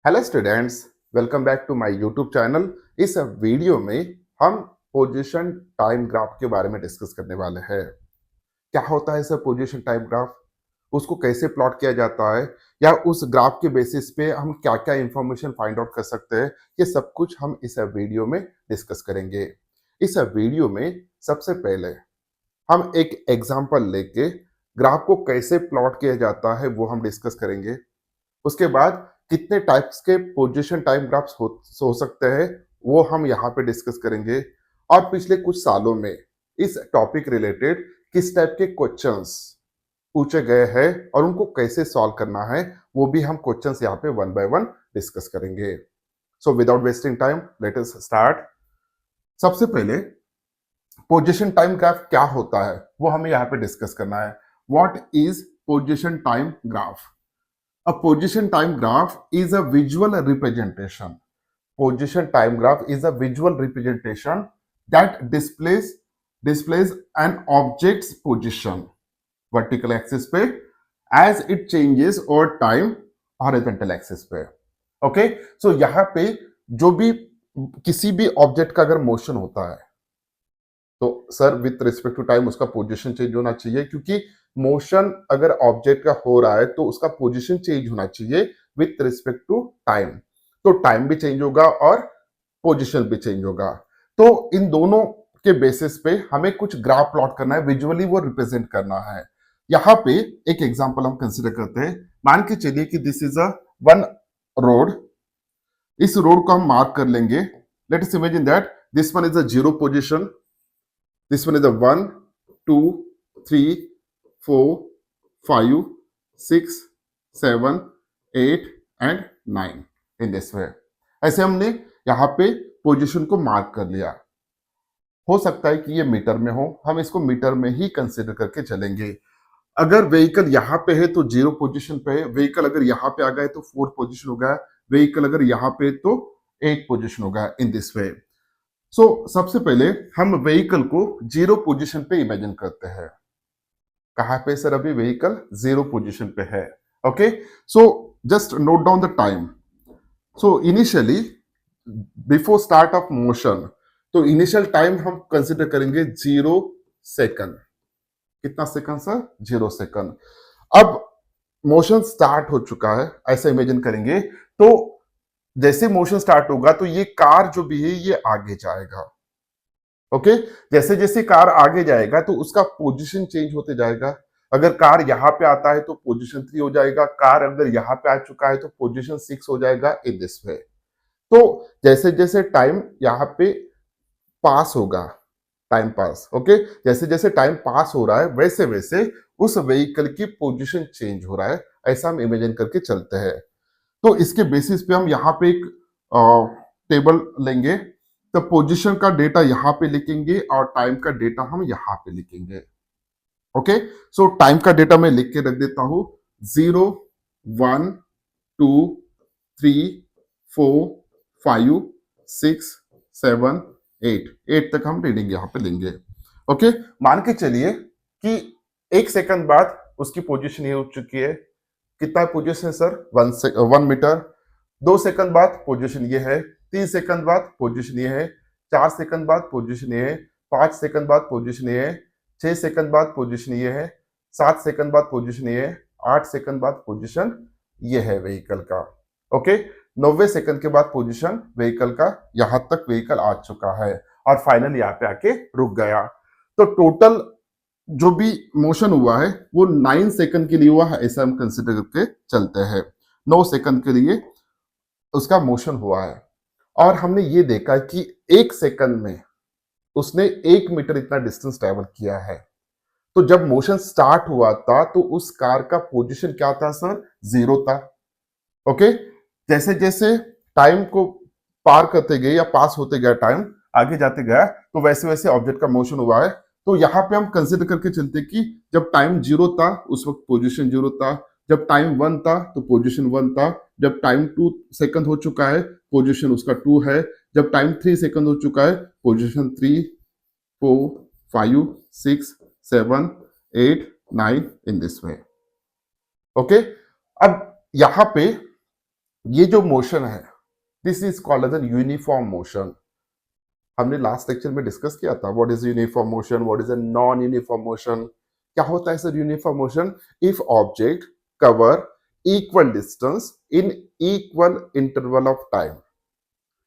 Hello students, welcome back to my YouTube channel. इस वीडियो में हम पोजीशन टाइम ग्राफ के बारे में डिस्कस करने वाले हैं। क्या होता है सर पोजीशन टाइम ग्राफ, उसको कैसे प्लॉट किया जाता है, या उस ग्राफ के बेसिस पे हम क्या क्या इंफॉर्मेशन फाइंड आउट कर सकते हैं, ये सब कुछ हम इस वीडियो में डिस्कस करेंगे। इस वीडियो में सबसे पहले हम एक एग्जाम्पल लेके ग्राफ को कैसे प्लॉट किया जाता है वो हम डिस्कस करेंगे। उसके बाद कितने टाइप्स के पोजीशन टाइम ग्राफ्स हो सकते हैं वो हम यहाँ पे डिस्कस करेंगे। और पिछले कुछ सालों में इस टॉपिक रिलेटेड किस टाइप के क्वेश्चंस पूछे गए हैं और उनको कैसे सॉल्व करना है वो भी हम क्वेश्चंस यहाँ पे वन बाय वन डिस्कस करेंगे। So without wasting time let us start. सबसे पहले पोजीशन टाइम ग्राफ क्या होता है वो हमें यहाँ पे डिस्कस करना है। What is position time graph? A position time graph is a visual representation. Position time graph is a visual representation that displays an object's position vertical axis पे as it changes over time horizontal axis पे। Okay, सो यहाँ पे जो भी किसी भी object का अगर मोशन होता है तो sir with respect to time उसका पोजीशन चेंज होना चाहिए, क्योंकि मोशन अगर ऑब्जेक्ट का हो रहा है तो उसका पोजीशन चेंज होना चाहिए विथ रिस्पेक्ट टू टाइम। तो टाइम भी चेंज होगा और पोजीशन भी चेंज होगा। तो इन दोनों के बेसिस पे हमें कुछ ग्राफ प्लॉट करना है, विजुअली वो रिप्रेजेंट करना है। यहाँ पे एक एग्जांपल हम कंसिडर करते हैं। मान के चलिए कि this is a one road. इस रोड को हम मार्क कर लेंगे। Late us imagine that this one is a zero position, this one is a 1 2 3 4 5 6 7 8 and 9 in this way। ऐसे हमने यहाँ पे पोजीशन को मार्क कर लिया। हो सकता है कि ये मीटर में हो, हम इसको मीटर में ही कंसिडर करके चलेंगे। अगर व्हीकल यहाँ पे है तो जीरो पोजीशन पे है, व्हीकल अगर यहाँ पे आ गए तो फोर्थ पोजीशन हो गया, व्हीकल अगर यहाँ पे तो एट पोजीशन हो गया इन दिस वे। सो सबसे पहले हम व्हीकल को जीरो पोजीशन पे इमेजिन करते हैं। कहां पे सर? अभी व्हीकल जीरो पोजीशन पे है। Okay, so just note down the time. So initially before start of motion, तो इनिशियल टाइम हम कंसिडर करेंगे 0 सेकंड। कितना सेकंड सर? 0 सेकंड। अब मोशन स्टार्ट हो चुका है ऐसे इमेजिन करेंगे। तो जैसे मोशन स्टार्ट होगा तो ये कार जो भी है ये आगे जाएगा। ओके, जैसे जैसे कार आगे जाएगा तो उसका पोजीशन चेंज होते जाएगा। अगर कार यहाँ पे आता है तो पोजीशन 3 हो जाएगा, कार अगर यहाँ पे आ चुका है तो पोजीशन 6 हो जाएगा इन दिस वे। तो जैसे जैसे टाइम यहाँ पे पास होगा, टाइम पास, ओके, जैसे जैसे टाइम पास हो रहा है वैसे वैसे उस व्हीकल की पोजीशन चेंज हो रहा है। ऐसा हम इमेजिन करके चलते हैं। तो इसके बेसिस पे हम यहाँ पे एक टेबल लेंगे। तो पोजीशन का डेटा यहाँ पे लिखेंगे और टाइम का डेटा हम यहाँ पे लिखेंगे। ओके, सो टाइम का डेटा मैं लिख के रख देता हूं। 0 1 2 3 4 5 6 7 8 तक हम रीडिंग यहाँ पे लेंगे। ओके, मान के चलिए कि एक सेकंड बाद उसकी पोजीशन ये हो चुकी है। कितना पोजीशन है सर? 1 मीटर। 2 सेकंड बाद पोजीशन ये है, 3 सेकंड बाद पोजीशन ये है, 4 सेकंड बाद पोजीशन ये है, 5 सेकंड बाद पोजीशन ये है, 6 सेकंड बाद पोजीशन ये है, 7 सेकंड बाद पोजीशन ये है, 8 सेकंड बाद पोजीशन ये है व्हीकल का। ओके, 90 सेकंड के बाद पोजीशन व्हीकल का यहां तक व्हीकल आ चुका है और फाइनल यहाँ पे आके रुक गया। तो टोटल जो भी मोशन हुआ है वो 9 सेकंड के लिए हुआ है, ऐसा हम कंसिडर करके चलते हैं। 9 सेकंड के लिए उसका मोशन हुआ है और हमने ये देखा कि 1 सेकंड में उसने 1 मीटर इतना डिस्टेंस ट्रेवल किया है। तो जब मोशन स्टार्ट हुआ था तो उस कार का पोजीशन क्या था सर? 0 था। ओके, जैसे जैसे टाइम को पार करते गए या पास होते गया, टाइम आगे जाते गया, तो वैसे वैसे ऑब्जेक्ट का मोशन हुआ है। तो यहाँ पे हम कंसिडर करके चलते कि जब टाइम 0 था उस वक्त पोजीशन 0 था, जब टाइम 1 था तो पोजीशन 1 था, जब टाइम 2 सेकंड हो चुका है पोजीशन उसका 2 है, जब टाइम 3 सेकंड हो चुका है position 3 4 5 6 7 8 9 in this way. Okay, अब यहाँ पे ये जो मोशन है, this is called as an uniform motion. हमने लास्ट लेक्चर में डिस्कस किया था what is uniform motion, what is a non uniform motion. क्या होता है sir uniform motion? If object cover equal distance in equal interval of time.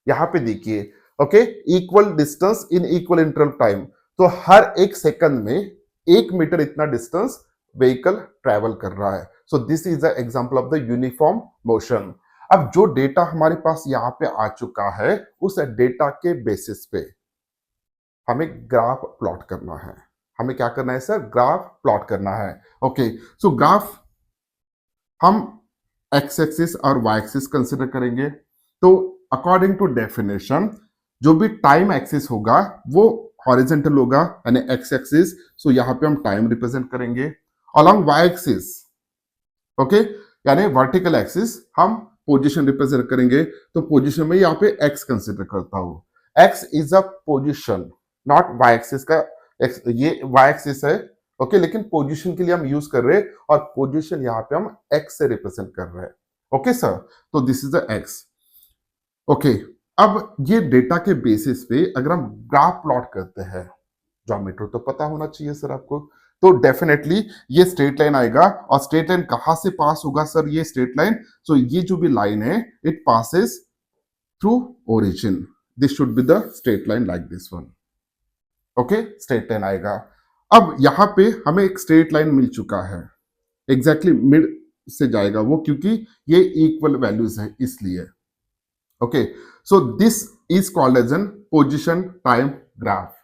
यहां पे देखिए, okay, equal distance in equal interval time, तो हर एक सेकंड में 1 metre इतना डिस्टेंस व्हीकल ट्रेवल कर रहा है। So this is the example of the uniform motion. अब जो डेटा हमारे पास यहाँ पे आ चुका है, उस डेटा के बेसिस पे हमें ग्राफ प्लॉट करना है। हमें क्या करना है सर? ग्राफ प्लॉट करना है। ओके, सो ग्राफ हम एक्स एक्सिस और वाई एक्सिस कंसिडर करेंगे। तो अकॉर्डिंग टू डेफिनेशन जो भी टाइम एक्सिस होगा वो हॉरिजेंटल होगा, यानी एक्स एक्सिस। सो यहां पे हम टाइम रिप्रेजेंट करेंगे। अलोंग वाई एक्सिस, ओके, यानी वर्टिकल एक्सिस हम पोजीशन रिप्रेजेंट करेंगे। तो पोजीशन में यहां पे एक्स कंसिडर करता हूं। X is a position, not y axis का। ये वाई एक्सिस है, ओके, लेकिन पोजीशन के लिए हम यूज कर रहे हैं और पोजीशन यहां पे हम एक्स से रिप्रेजेंट कर रहे हैं। ओके सर, तो this is the x. Okay, अब ये डेटा के बेसिस पे अगर हम ग्राफ प्लॉट करते हैं, ज्योमेट्री तो पता होना चाहिए सर आपको, तो डेफिनेटली ये स्ट्रेट लाइन आएगा। और स्ट्रेट लाइन कहां से पास होगा सर? ये स्ट्रेट लाइन, सो ये जो भी लाइन है it passes through origin. This should be the straight line like this one. Okay, straight line आएगा। अब यहां पे हमें एक स्ट्रेट लाइन मिल चुका है, एग्जैक्टली मिड से जाएगा वो, क्योंकि ये इक्वल वैल्यूज है इसलिए। Okay, so this is called as an position time graph,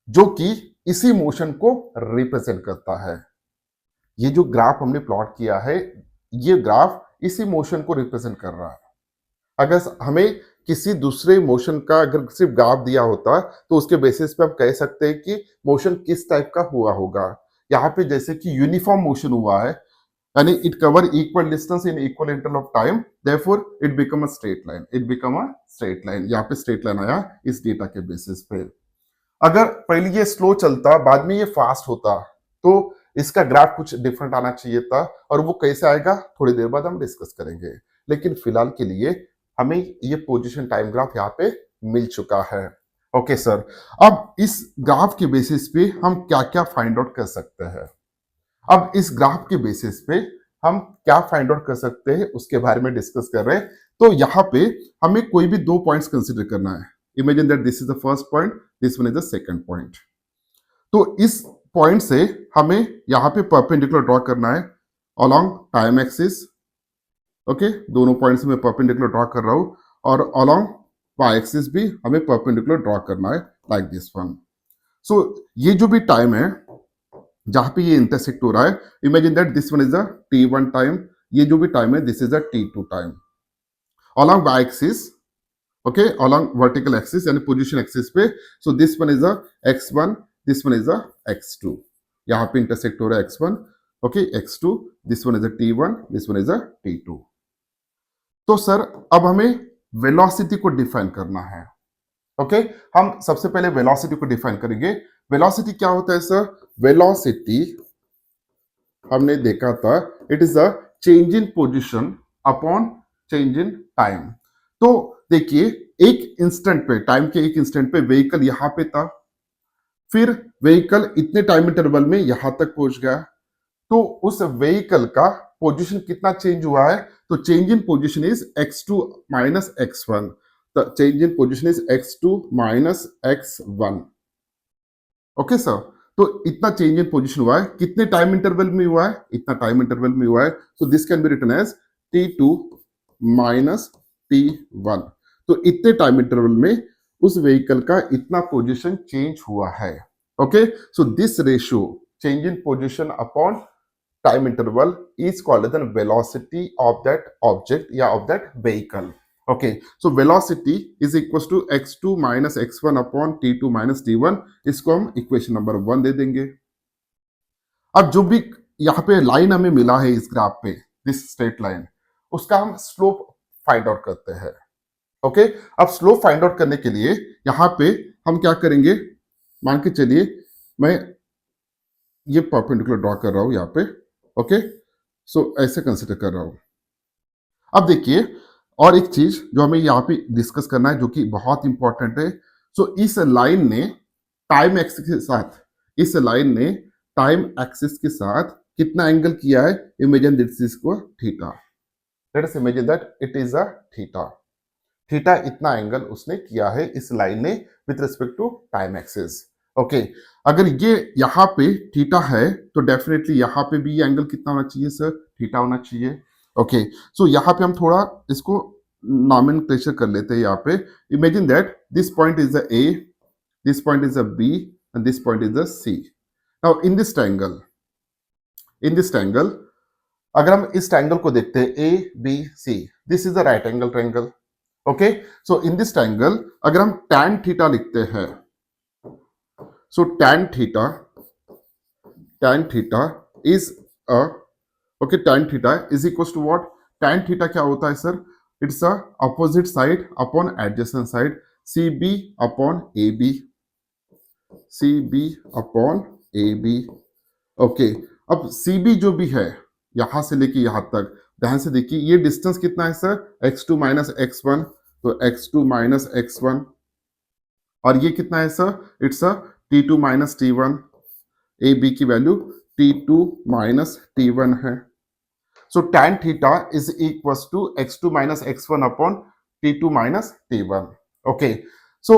जो कि इसी मोशन को रिप्रेजेंट करता है। ये जो ग्राफ हमने प्लॉट किया है, ये ग्राफ इसी मोशन को रिप्रेजेंट कर रहा है। अगर हमें किसी दूसरे मोशन का अगर सिर्फ ग्राफ दिया होता तो उसके बेसिस पे हम कह सकते हैं कि मोशन किस टाइप का हुआ होगा। यहाँ पे जैसे कि यूनिफॉर्म मोशन हुआ है, यानी it cover equal distance in equal interval of time, therefore it become a straight line. It become a straight line. यहाँ पे स्ट्रेट लाइन आया इस डेटा के बेसिस पे। अगर पहले ये स्लो चलता, बाद में ये फास्ट होता, तो इसका ग्राफ कुछ डिफरेंट आना चाहिए था। और वो कैसे आएगा थोड़ी देर बाद हम डिस्कस करेंगे। लेकिन फिलहाल के लिए हमें ये पोजीशन टाइम ग्राफ यहाँ पे मिल चुका है। ओके सर, अब इस ग्राफ के बेसिस पे हम क्या क्या फाइंड आउट कर सकते हैं? अब इस ग्राफ के बेसिस पे हम क्या फाइंड आउट कर सकते हैं उसके बारे में डिस्कस कर रहे हैं। तो यहाँ पे हमें कोई भी दो पॉइंट्स कंसिडर करना है। Imagine that this is the first point, this one is the second point. तो इस पॉइंट से हमें यहाँ पे परपेंडिकुलर ड्रॉ करना है अलोंग टाइम एक्सिस। ओके, दोनों पॉइंट्स में परपेंडिकुलर ड्रॉ कर रहा हूं, और अलोंग वाई एक्सिस भी हमें परपेंडिकुलर ड्रॉ करना है लाइक दिस वन। सो ये जो भी टाइम है जहां पे ये इंटरसेक्ट हो रहा है, imagine that this one is the t1 time, ये जो भी टाइम है this is the t2 time. Along Y axis, okay, along vertical axis यानी पोजीशन एक्सिस पे, so this one is the x1, this one is the x2। यहाँ पे intersect हो रहा है x1, okay, x2, this one is the t1, this one is the t2। तो sir अब हमें वेलोसिटी को डिफाइन करना है। ओके, हम सबसे पहले वेलोसिटी को डिफाइन करेंगे। वेलोसिटी क्या होता है सर? वेलोसिटी हमने देखा था, it is a change in position upon change in time. तो देखिए, एक इंस्टेंट पे, टाइम के एक इंस्टेंट पे व्हीकल यहां पे था, फिर व्हीकल इतने टाइम इंटरवल में यहां तक पहुंच गया, तो उस व्हीकल का पोजीशन कितना चेंज हुआ है? तो change in position is x2 minus x1। The change in position is x2 minus x1। Okay sir, तो इतना चेंज इन पोजीशन हुआ है, कितने टाइम इंटरवल में हुआ है? इतना टाइम इंटरवल में हुआ है। So this can be written as t2 minus t1। तो इतने टाइम इंटरवल में उस व्हीकल का इतना पोजीशन चेंज हुआ है। Okay, so this ratio change in position upon time interval is called as the velocity of that object या of that vehicle. Okay, so velocity is equals to x2 minus x1 upon t2 minus t1। इसको हम equation number 1 दे देंगे। अब जो भी यहाँ पे line हमें मिला है इस ग्राफ पे, दिस स्ट्रेट लाइन, उसका हम स्लोप फाइंड आउट करते हैं। ओके, अब स्लोप फाइंड आउट करने के लिए यहाँ पे हम क्या करेंगे? मान के चलिए मैं ये परपेंडिकुलर ड्रॉ कर रहा हूं यहाँ पे। ओके, सो ऐसे कंसिडर कर रहा हूं। अब देखिए, और एक चीज जो हमें यहाँ पे डिस्कस करना है जो कि बहुत इंपॉर्टेंट है, सो इस लाइन ने टाइम एक्सिस के साथ, इस लाइन ने टाइम एक्सिस के साथ कितना एंगल किया है? इमेजिन दिस इज को theta, let us imagine that it is a theta, theta इतना एंगल उसने किया है इस लाइन ने with respect to time axis. Okay, अगर ये यहाँ पे थीटा है तो डेफिनेटली यहाँ पे भी ये एंगल कितना होना चाहिए सर? थीटा होना चाहिए। ओके, सो यहाँ पे हम थोड़ा इसको नॉमेनक्लेचर कर लेते हैं। यहाँ पे imagine that this point is a A, this point is a B and this point is a C. Now in this triangle, in this triangle अगर हम इस ट्रायंगल को देखते हैं A B C, this is a right angle triangle. Okay, so in this triangle अगर हम tan theta लिखते हैं, so tan theta is a, okay, tan theta is equal to what? tan theta क्या होता है sir? It's a opposite side upon adjacent side, C B upon A B, C B upon A B. Okay, अब C B जो भी है यहां से लेके यहां तक, ध्यान से देखिए ये डिस्टेंस कितना है सर? x2 माइनस x1, तो x2 माइनस x1, और ये कितना है sir? It's a t2 minus t1, A B की वैल्यू t2 माइनस t1 है। So tan theta is equal to x2 minus x1 upon t2 minus t1। Okay, so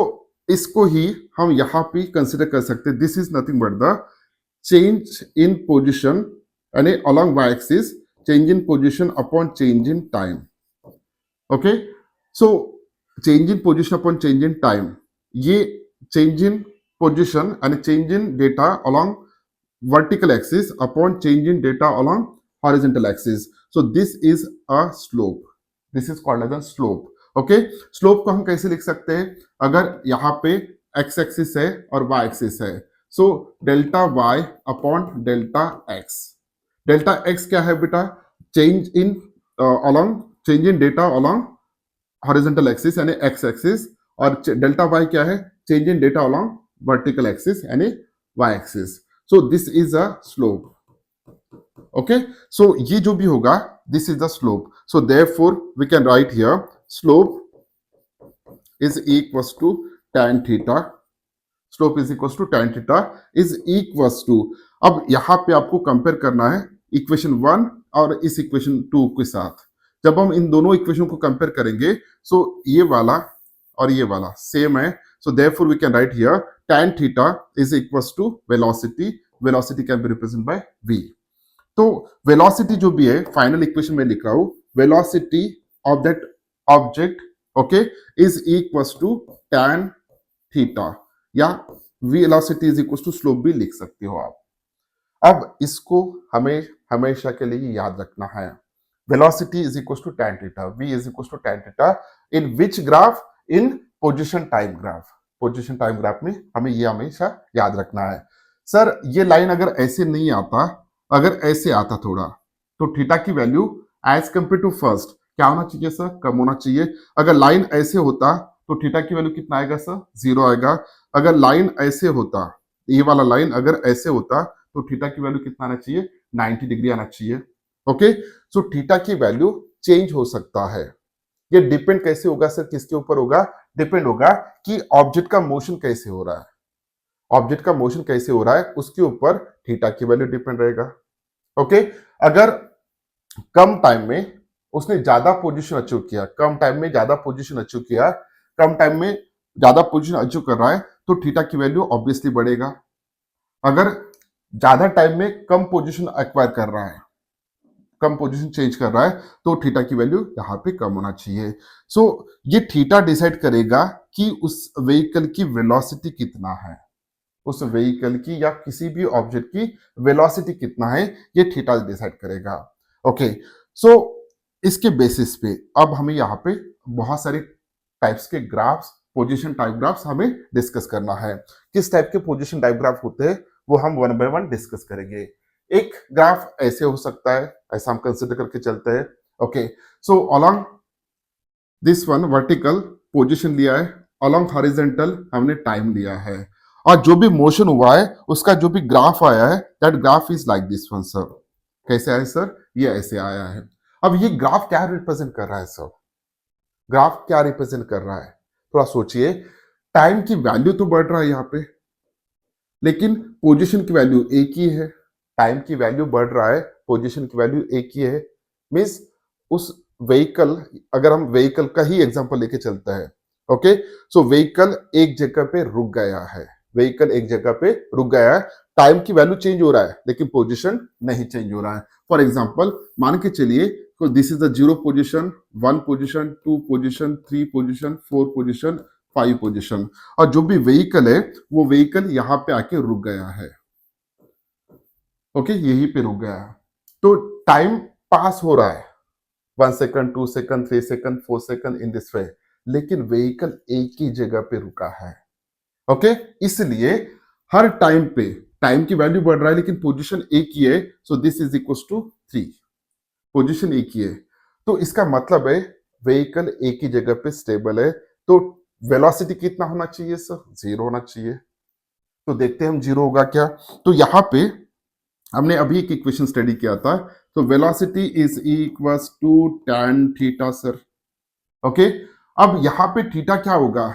इसको ही हम यहां पे कंसिडर कर सकते हैं। This is nothing but the change in position यानी along y axis, change in position upon change in time. Okay, so change in position upon change in time, ये change in position and change in data along vertical axis upon change in data along horizontal axis. So this is a slope, this is called as a slope. Okay, slope को हम कैसे लिख सकते हैं? अगर यहाँ पे x एक्सिस है और y एक्सिस है, so delta y upon delta x। Delta x क्या है बेटा? Change in along, change in data along horizontal axis यानी x एक्सिस, और डेल्टा y क्या है? Change in data along vertical axis यानी y axis. So this is a slope. Okay, so ये जो भी होगा this is the slope. So therefore we can write here slope is equals to tan theta, slope is equal to tan theta is equal to, अब यहां पे आपको compare करना है इक्वेशन 1 और इस इक्वेशन 2 के साथ। जब हम इन दोनों इक्वेशन को कंपेयर करेंगे, सो ये वाला और ये वाला सेम है। So therefore we can write here tan theta is equal to velocity, velocity can be represent by v। तो वेलोसिटी जो भी है फाइनल इक्वेशन में लिख रहा हूं, velocity of that object okay is equal to tan theta, या velocity is equal to slope भी लिख सकते हो आप। अब इसको हमें हमेशा के लिए याद रखना है, velocity is equal to tan theta, v is equal to tan theta in which graph? In position time graph. Position time graph में हमें ये हमेशा याद रखना है। सर ये लाइन अगर ऐसे नहीं आता, अगर ऐसे आता थोड़ा, तो थीटा की value as compare to first क्या होना चाहिए सर? कम होना चाहिए। अगर लाइन ऐसे होता तो थीटा की वैल्यू कितना आएगा सर? 0 आएगा। अगर लाइन ऐसे होता, ये वाला लाइन अगर ऐसे होता तो थीटा की वैल्यू कितना आना चाहिए? 90 डिग्री आना चाहिए। ओके, सो थीटा की वैल्यू चेंज हो सकता है। ये डिपेंड कैसे होगा सर? किसके ऊपर होगा? डिपेंड होगा कि ऑब्जेक्ट का मोशन कैसे हो रहा है। ऑब्जेक्ट का मोशन कैसे हो रहा है उसके ऊपर थीटा की वैल्यू डिपेंड रहेगा। ओके, अगर कम टाइम में उसने ज्यादा पोजीशन अचीव किया, कम टाइम में ज्यादा पोजीशन अचीव किया, कम टाइम में ज्यादा पोजीशन अचीव कर रहा है, तो थीटा की वैल्यू ऑब्वियसली बढ़ेगा। अगर ज्यादा टाइम में कम पोजीशन एक्वायर कर रहा है, कम पोजीशन चेंज कर रहा है, तो थीटा की वैल्यू यहाँ पे कम होना चाहिए। सो ये थीटा डिसाइड करेगा कि उस व्हीकल की वेलोसिटी कितना है, उस व्हीकल की या किसी भी ऑब्जेक्ट की वेलोसिटी कितना है, ये थीटा डिसाइड करेगा। ओके, सो इसके बेसिस पे अब हमें यहाँ पे बहुत सारे टाइप्स के ग्राफ्स, पोजीशन टाइप ग्राफ्स हमें डिस्कस करना है। किस टाइप के पोजीशन टाइप ग्राफ होते हैं वो हम वन बाय वन डिस्कस करेंगे। एक ग्राफ ऐसे हो सकता है, ऐसा हम कंसिडर करके चलते हैं। Okay, so along this one vertical position लिया है, अलोंग हॉरिजॉन्टल हमने टाइम लिया है, और जो भी मोशन हुआ है उसका जो भी ग्राफ आया है that graph is like this one sir. कैसे आया सर? ये ऐसे आया है। अब ये ग्राफ क्या रिप्रेजेंट कर रहा है सर? ग्राफ क्या रिप्रेजेंट कर रहा है? थोड़ा सोचिए। टाइम की वैल्यू तो बढ़ रहा है यहाँ पे, लेकिन पोजीशन की वैल्यू एक ही है। टाइम की वैल्यू बढ़ रहा है, पोजीशन की वैल्यू एक ही है। मीन्स उस व्हीकल, अगर हम व्हीकल का ही एग्जांपल लेके चलते हैं, ओके, सो व्हीकल एक जगह पे रुक गया है। व्हीकल एक जगह पे रुक गया है, टाइम की वैल्यू चेंज हो रहा है लेकिन पोजीशन नहीं चेंज हो रहा है। फॉर एग्जांपल मान के चलिए this is the 0 position, 1 position, 2 position, 3 position, 4 position, 5 position, और जो भी व्हीकल है वो व्हीकल यहाँ पे आके रुक गया है। ओके, यहीं पे रुक गया है। तो टाइम पास हो रहा है, 1 second, 2 second, 3 second, 4 second in this वे, लेकिन व्हीकल एक ही जगह पे रुका है। ओके, इसलिए हर टाइम पे टाइम की वैल्यू बढ़ रहा है लेकिन पोजीशन एक ही है, so this is equal to 3। Position एक ही है, तो इसका मतलब है व्हीकल एक ही जगह पे स्टेबल है। तो वेलोसिटी कितना होना चाहिए सर? 0 होना चाहिए। तो देखते हैं हम 0 होगा क्या। तो यहाँ पे हमने अभी एक इक्वेशन स्टडी किया था, तो velocity is equals to tan theta sir. Okay, अब यहाँ पे थीटा क्या होगा?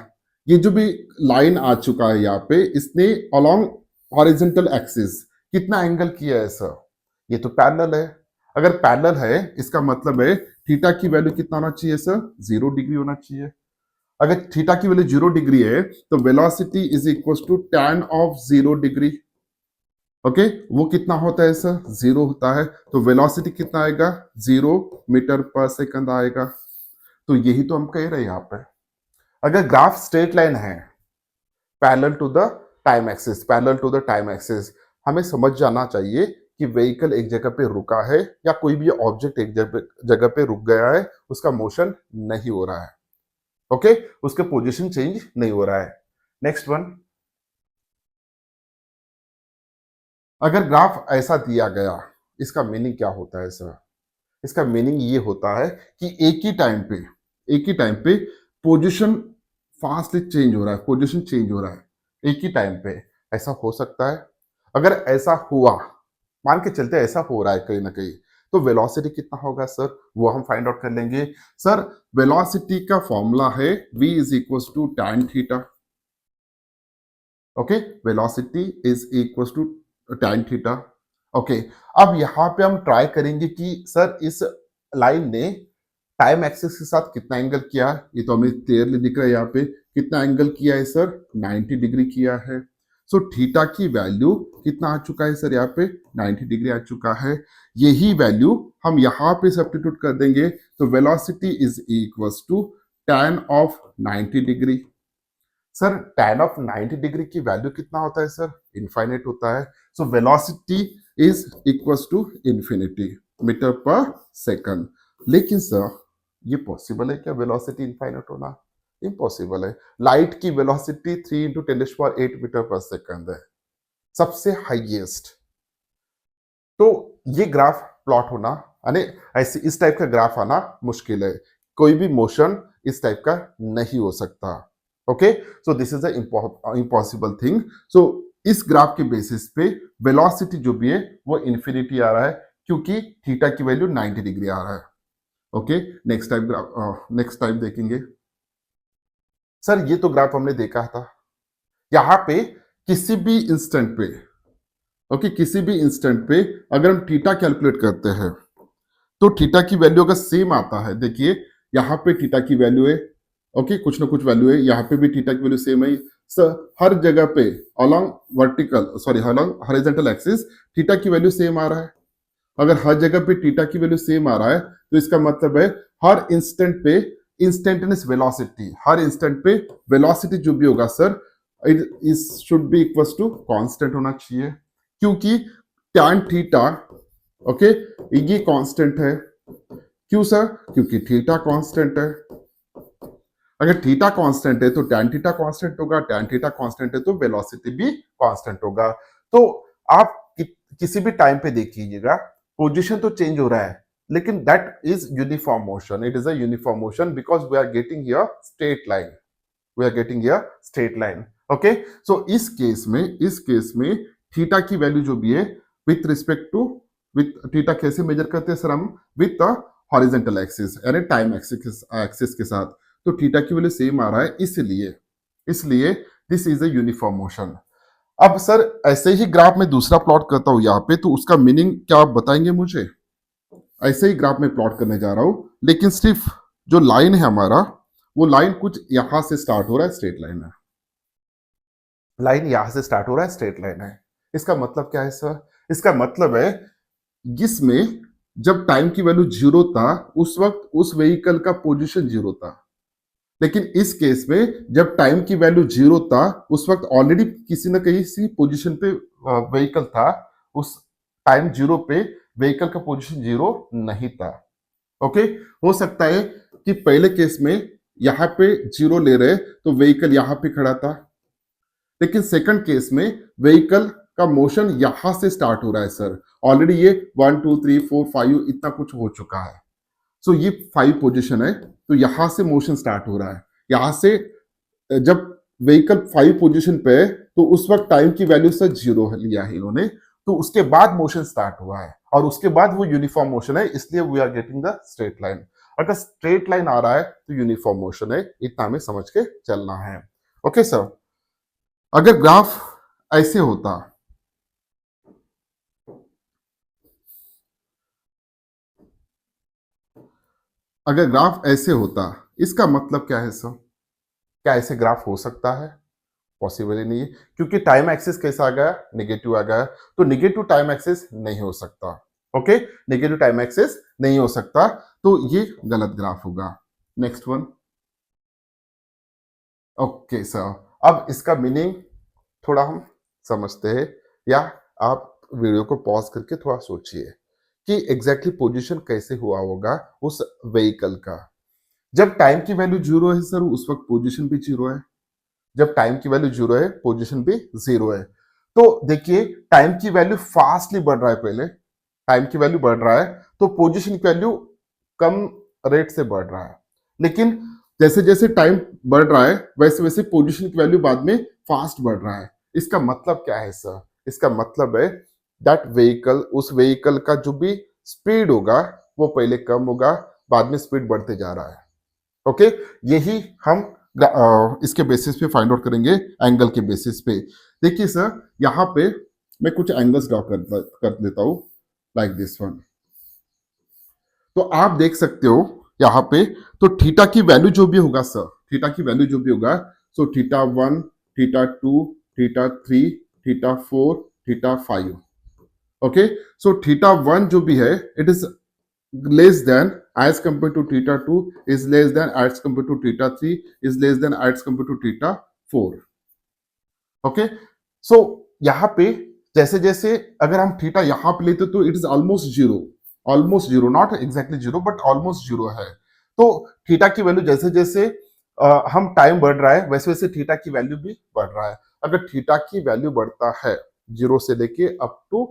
ये जो भी लाइन आ चुका है यहाँ पे, इसने अलोंग हॉरिजॉन्टल एक्सिस कितना एंगल किया है सर? ये तो पैरेलल है। अगर पैरेलल है इसका मतलब है थीटा की वैल्यू कितना होना चाहिए सर? 0 डिग्री होना चाहिए। अगर थीटा की वैल्यू 0 डिग्री है तो velocity is equal to tan of 0 degree. Okay, वो कितना होता है सर? 0 होता है। तो वेलोसिटी कितना आएगा? 0 मीटर पर सेकंड आएगा। तो यही तो हम कह रहे हैं यहाँ पे। अगर ग्राफ स्ट्रेट लाइन है parallel to the time axis, parallel to the time axis, हमें समझ जाना चाहिए कि व्हीकल एक जगह पे रुका है या कोई भी ऑब्जेक्ट एक जगह पे रुक गया है, उसका मोशन नहीं हो रहा है। ओके, उसके पोजीशन चेंज नहीं हो रहा है। नेक्स्ट वन, अगर ग्राफ ऐसा दिया गया, इसका मीनिंग क्या होता है सर? इसका मीनिंग ये होता है कि एक ही टाइम पे पोजीशन फास्टली चेंज हो रहा है, पोजीशन चेंज हो रहा है एक ही टाइम पे। ऐसा हो सकता है? अगर ऐसा हुआ, मान के चलते ऐसा हो रहा है कहीं ना कहीं, तो वेलोसिटी कितना होगा सर? वो हम फाइंड आउट कर लेंगे। सर वेलोसिटी का फॉर्मूला है v is equal to tan theta. Okay, velocity is equal to tan theta. Okay, अब यहां पे हम ट्राई करेंगे कि सर इस लाइन ने टाइम एक्सिस के साथ कितना एंगल किया। ये तो हमें क्लियरली दिख रहा है यहाँ पे कितना एंगल किया है सर? 90 डिग्री किया है। सो थीटा की वैल्यू कितना आ चुका है सर? यहाँ पे 90 डिग्री आ चुका है। यही वैल्यू हम यहाँ पे सब्स्टिट्यूट कर देंगे, तो velocity is equals to tan of 90 degree. Sir tan of 90 degree की वैल्यू कितना होता है सर? इनफाइनाइट होता है। So velocity is equals to infinity metre पर सेकंड। लेकिन सर ये पॉसिबल है क्या वेलोसिटी इनफाइनाइट होना? इम्पॉसिबल है। लाइट की वेलोसिटी 3 इंटू 10⁸ मीटर पर सेकंड है, सबसे हाईएस्ट। तो ये ग्राफ प्लॉट होना, यानी ऐसे इस टाइप का ग्राफ आना मुश्किल है। कोई भी मोशन इस टाइप का नहीं हो सकता। Okay, so this is impossible thing. So इस ग्राफ के बेसिस पे वेलोसिटी जो भी है वो इन्फिनिटी आ रहा है, क्योंकि थीटा की वैल्यू 90 डिग्री आ रहा है। ओके, नेक्स्ट टाइप देखेंगे। सर ये तो ग्राफ हमने देखा था। यहां पे किसी भी इंस्टेंट पे, ओके, किसी भी इंस्टेंट पे अगर हम थीटा कैलकुलेट करते हैं तो थीटा की वैल्यू अगर सेम आता है, देखिए यहाँ पे थीटा की वैल्यू है, ओके, कुछ ना कुछ वैल्यू है, यहाँ पे भी थीटा की वैल्यू सेम है सर। हर जगह पे along along horizontal axis theta की वैल्यू सेम आ रहा है। अगर हर जगह पे थीटा की वैल्यू सेम आ रहा है तो इसका मतलब है हर इंस्टेंट पे इंस्टेंटेनियस वेलोसिटी, हर इंस्टेंट पे वेलोसिटी जो भी होगा sir, it should be equal to constant होना चाहिए, क्योंकि tan थीटा, ओके, ये कांस्टेंट है। क्यों सर? क्योंकि थीटा कांस्टेंट है। अगर थीटा कांस्टेंट है तो tan थीटा कांस्टेंट होगा, tan थीटा कांस्टेंट है तो वेलोसिटी भी कांस्टेंट होगा। तो आप किसी भी टाइम पे देख लीजिएगा, पोजीशन तो चेंज हो रहा है लेकिन that is uniform motion, it is a uniform motion because we are getting here straight line, we are getting here straight line. Okay, so इस केस में थीटा की वैल्यू जो भी है with respect to, with theta कैसे measure करते हैं sir? हम विथ हॉरिजॉन्टल एक्सिस यानी टाइम एक्सिस के साथ। तो थीटा की वैल्यू सेम आ रहा है, इसलिए इसलिए this is a uniform motion. अब सर ऐसे ही ग्राफ में दूसरा प्लॉट करता हूं यहाँ पे, तो उसका मीनिंग क्या आप बताएंगे मुझे? ऐसे ही ग्राफ में प्लॉट करने जा रहा हूं, लेकिन सिर्फ जो लाइन है हमारा, वो लाइन कुछ यहां से स्टार्ट हो रहा है, स्ट्रेट लाइन है। लाइन यहां से स्टार्ट हो रहा है, स्ट्रेट लाइन है। इसका मतलब क्या है सर? इसका मतलब है जिसमें जब टाइम की वैल्यू जीरो था, उस वक्त उस व्हीकल का पोजीशन जीरो था। लेकिन इस केस में जब टाइम की वैल्यू जीरो था, उस वक्त ऑलरेडी किसी न किसी पोजीशन पे व्हीकल था। उस टाइम जीरो पे व्हीकल का पोजीशन जीरो नहीं था। ओके, हो सकता है कि पहले केस में यहां पे जीरो ले रहे तो व्हीकल यहां पे खड़ा था, लेकिन सेकंड केस में व्हीकल का मोशन यहां से स्टार्ट हो रहा है सर। ऑलरेडी ये 1 2 3 4 5 इतना कुछ हो चुका है। सो ये 5 पोजीशन है, तो यहां से मोशन स्टार्ट हो रहा है। यहां से जब व्हीकल 5 पोजीशन पे है, तो उस वक्त टाइम की वैल्यू से जीरो लिया है इन्होंने, तो उसके बाद मोशन स्टार्ट हुआ है, और उसके बाद वो यूनिफॉर्म मोशन है, इसलिए we are getting the straight line. अगर स्ट्रेट लाइन आ रहा है तो यूनिफॉर्म मोशन है, इतना हमें समझ के चलना है। ओके सर, अगर ग्राफ ऐसे होता, अगर ग्राफ ऐसे होता, इसका मतलब क्या है सर? क्या ऐसे ग्राफ हो सकता है? पॉसिबल ही नहीं है, क्योंकि टाइम एक्सिस कैसा आ गया? नेगेटिव आ गया, तो नेगेटिव टाइम एक्सिस नहीं हो सकता। ओके, नेगेटिव टाइम एक्सिस नहीं हो सकता, तो ये गलत ग्राफ होगा। Next one. ओके सर, अब इसका मीनिंग थोड़ा हम समझते हैं, या आप वीडियो को पॉज करके थोड़ा सोचिए कि एग्जैक्टली पोजीशन कैसे हुआ होगा उस व्हीकल का। जब टाइम की वैल्यू जीरो है सर, उस वक्त पोजीशन भी जीरो है। जब टाइम की वैल्यू जीरो है, पोजीशन भी जीरो है। तो देखिए, टाइम की वैल्यू फास्टली बढ़ रहा है, पहले टाइम की वैल्यू बढ़ रहा है, तो पोजीशन की वैल्यू कम रेट से बढ़ रहा है। लेकिन जैसे जैसे टाइम बढ़ रहा है, वैसे वैसे पोजीशन की वैल्यू बाद में फास्ट बढ़ रहा है। इसका मतलब क्या है सर? इसका मतलब है दैट व्हीकल, उस व्हीकल का जो भी स्पीड होगा वो पहले कम होगा, बाद में स्पीड बढ़ते जा रहा है। ओके, यही हम इसके बेसिस पे फाइंड आउट करेंगे, एंगल के बेसिस पे। देखिए सर, यहाँ पे मैं कुछ एंगल्स ड्रॉ कर देता हूं, लाइक दिस वन। तो आप देख सकते हो यहाँ पे, तो थीटा की वैल्यू जो भी होगा सर, थीटा की वैल्यू जो भी होगा, so theta 1, theta 2, theta 3, theta 4, theta 5। Okay, so theta 1 जो भी है, it is less than as compared to theta 2, is less than as compared to theta 3, is less than as compared to theta 4। Okay, सो यहां पे जैसे जैसे अगर हम theta यहां पे लेते तो it is almost zero, almost zero, not exactly zero but almost zero है। तो थीटा की वैल्यू जैसे जैसे हम टाइम बढ़ रहा है, वैसे वैसे थीटा की वैल्यू भी बढ़ रहा है। अगर थीटा की वैल्यू बढ़ता है जीरो से लेके अप टू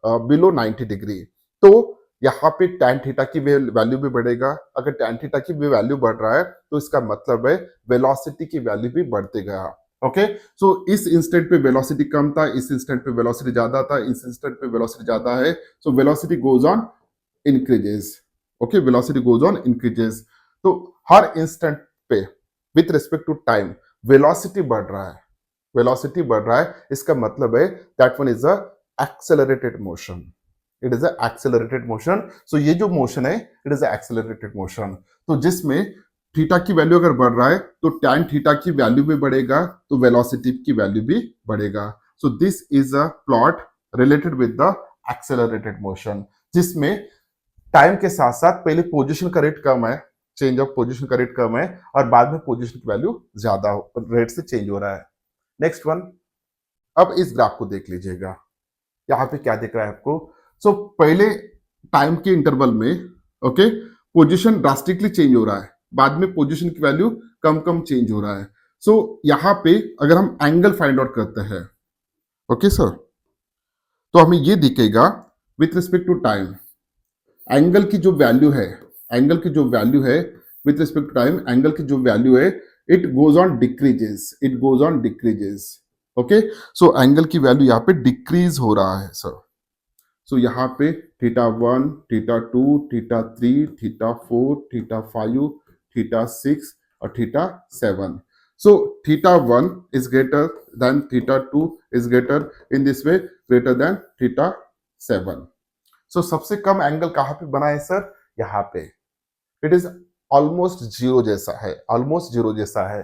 बिलो 90 डिग्री, तो यहाँ पे tan थीटा की वैल्यू भी बढ़ेगा। अगर tan थीटा की भी वैल्यू बढ़ रहा है, तो इसका मतलब है वेलोसिटी की वैल्यू भी बढ़ते गया। ओके, सो इस इंस्टेंट पे वेलोसिटी कम था, इस इंस्टेंट पे वेलोसिटी ज्यादा था, इस इंस्टेंट पे वेलोसिटी ज्यादा है, so velocity goes on increases. Okay, velocity goes on increases. तो हर इंस्टेंट पे with respect to time velocity बढ़ रहा है, वेलोसिटी बढ़ रहा है। इसका मतलब है that one is a accelerated motion, it is accelerated motion. So ये जो मोशन है, इट इज एक्सेलरेटेड मोशन। तो जिसमें थीटा की वैल्यू अगर बढ़ रहा है, तो tan थीटा की वैल्यू भी बढ़ेगा, तो वेलोसिटी की वैल्यू भी बढ़ेगा। सो this is a plot related with the accelerated motion, जिसमें टाइम के साथ साथ पहले पोजीशन का रेट कम है, चेंज ऑफ पोजीशन का रेट कम है, और बाद में पोजीशन की वैल्यू ज्यादा रेट से चेंज हो रहा है। Next one. अब इस ग्राफ को देख लीजिएगा, यहाँ पे क्या दिख रहा है आपको? सो पहले टाइम के इंटरवल में, ओके, पोजीशन ड्रास्टिकली चेंज हो रहा है, बाद में पोजीशन की वैल्यू कम कम चेंज हो रहा है। सो यहाँ पे अगर हम एंगल फाइंड आउट करते हैं, ओके सर, तो हमें ये दिखेगा with respect to time, angle की जो वैल्यू है, एंगल की जो वैल्यू है with respect to time, angle की जो वैल्यू है, it goes on decreases, it goes on decreases. Okay, so angle की वैल्यू यहाँ पे डिक्रीज हो रहा है सर। सो यहाँ पे theta 1, theta 2, theta 3, theta 4, theta 5, theta 6 और theta 7. So theta 1 is greater than theta 2 is greater in this way greater than theta 7. So सबसे कम एंगल कहाँ पे बना है सर? यहाँ पे. इट इज ऑलमोस्ट जीरो जैसा है, ऑलमोस्ट जीरो जैसा है.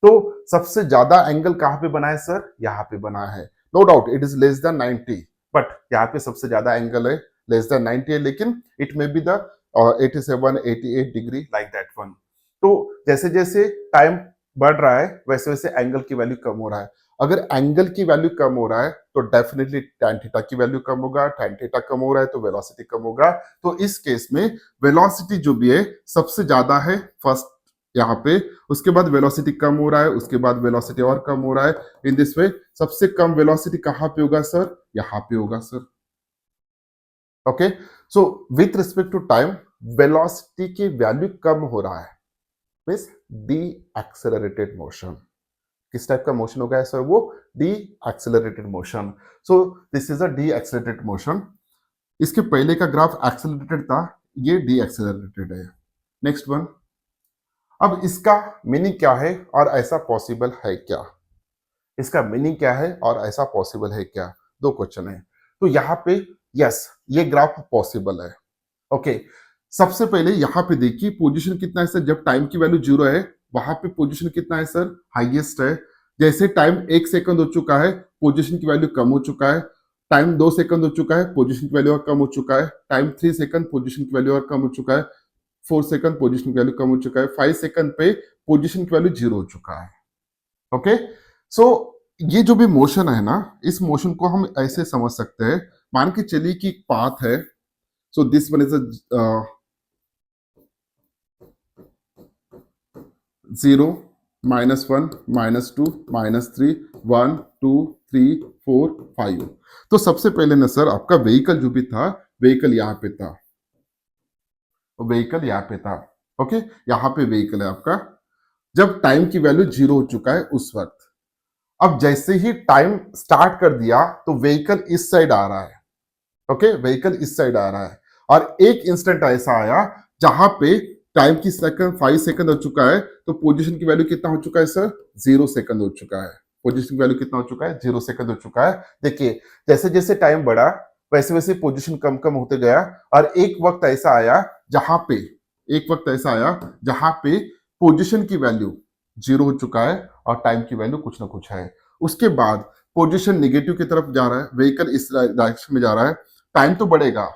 तो सबसे ज्यादा एंगल कहां पे बना है सर? यहां पे बना है. No doubt it is less than 90, but यहाँ पे सबसे ज्यादा एंगल है लेस देन 90 है, लेकिन it may be the 87 88 degree like that one. तो जैसे जैसे टाइम बढ़ रहा है वैसे वैसे एंगल की वैल्यू कम हो रहा है. अगर एंगल की वैल्यू कम हो रहा है तो डेफिनेटली tan थीटा की वैल्यू कम होगा. tan थीटा कम हो रहा है तो वेलोसिटी कम होगा. तो इस केस में वेलोसिटी जो भी है सबसे ज्यादा है फर्स्ट यहाँ पे, उसके बाद वेलोसिटी कम हो रहा है, उसके बाद वेलोसिटी और कम हो रहा है. इन दिस वे सबसे कम वेलोसिटी कहाँ पे होगा सर? यहाँ पे होगा sir. Okay, so with respect to time velocity की वैल्यू कम हो रहा है, मीन्स डी एक्सेलरेटेड मोशन. किस टाइप का मोशन होगा सर? वो de accelerated motion. So this is a de accelerated motion. इसके पहले का ग्राफ एक्सेलरेटेड था, ये डी एक्सेलरेटेड है. Next one. अब इसका मीनिंग क्या है और ऐसा पॉसिबल है क्या? इसका मीनिंग क्या है और ऐसा पॉसिबल है क्या? दो क्वेश्चन है. तो यहाँ पे यस, ये ग्राफ पॉसिबल है. ओके, सबसे पहले यहाँ पे देखिए पोजीशन कितना है सर? जब टाइम की वैल्यू जीरो है वहां पे पोजीशन कितना है सर? हाईएस्ट है. जैसे टाइम 1 सेकंड हो चुका है पोजीशन की वैल्यू कम हो चुका है. टाइम 2 सेकंड हो चुका है पोजीशन की वैल्यू और कम हो चुका है. टाइम 3 सेकंड पोजीशन की वैल्यू और कम हो चुका है. 4 सेकंड पोजीशन की वैल्यू कम हो चुका है. 5 सेकंड पे पोजीशन की वैल्यू जीरो हो चुका है. ओके, सो ये जो भी मोशन है ना, इस मोशन को हम ऐसे समझ सकते हैं. मान के चलिए कि एक पाथ है. सो दिस वन इज अ 0 -1 -2 -3 1 2 3 4 5. तो सबसे पहले ना सर आपका व्हीकल जो भी था, व्हीकल यहाँ पे था, व्हीकल यहाँ पे था. ओके, यहाँ पे व्हीकल है आपका. जब टाइम की वैल्यू जीरो हो चुका है उस वक्त. अब जैसे ही टाइम स्टार्ट कर दिया तो व्हीकल इस साइड आ रहा है. ओके, व्हीकल इस साइड आ रहा है और एक इंस्टेंट ऐसा आया जहां पे टाइम की सेकंड 5 सेकंड हो चुका है तो पोजीशन की वैल्यू कितना हो चुका है सर? 0 सेकंड हो चुका है. पोजीशन की वैल्यू कितना हो चुका है? 0 सेकंड हो चुका है. देखिए जैसे जैसे टाइम बढ़ा वैसे वैसे पोजीशन कम कम होते गया और एक वक्त ऐसा आया जहां पे, एक वक्त ऐसा आया जहां पे पोजीशन की वैल्यू 0 हो चुका है और टाइम की वैल्यू कुछ ना कुछ है. उसके बाद पोजीशन निगेटिव की तरफ जा रहा है, व्हीकल इस डायरेक्शन में जा रहा है. टाइम तो बढ़ेगा,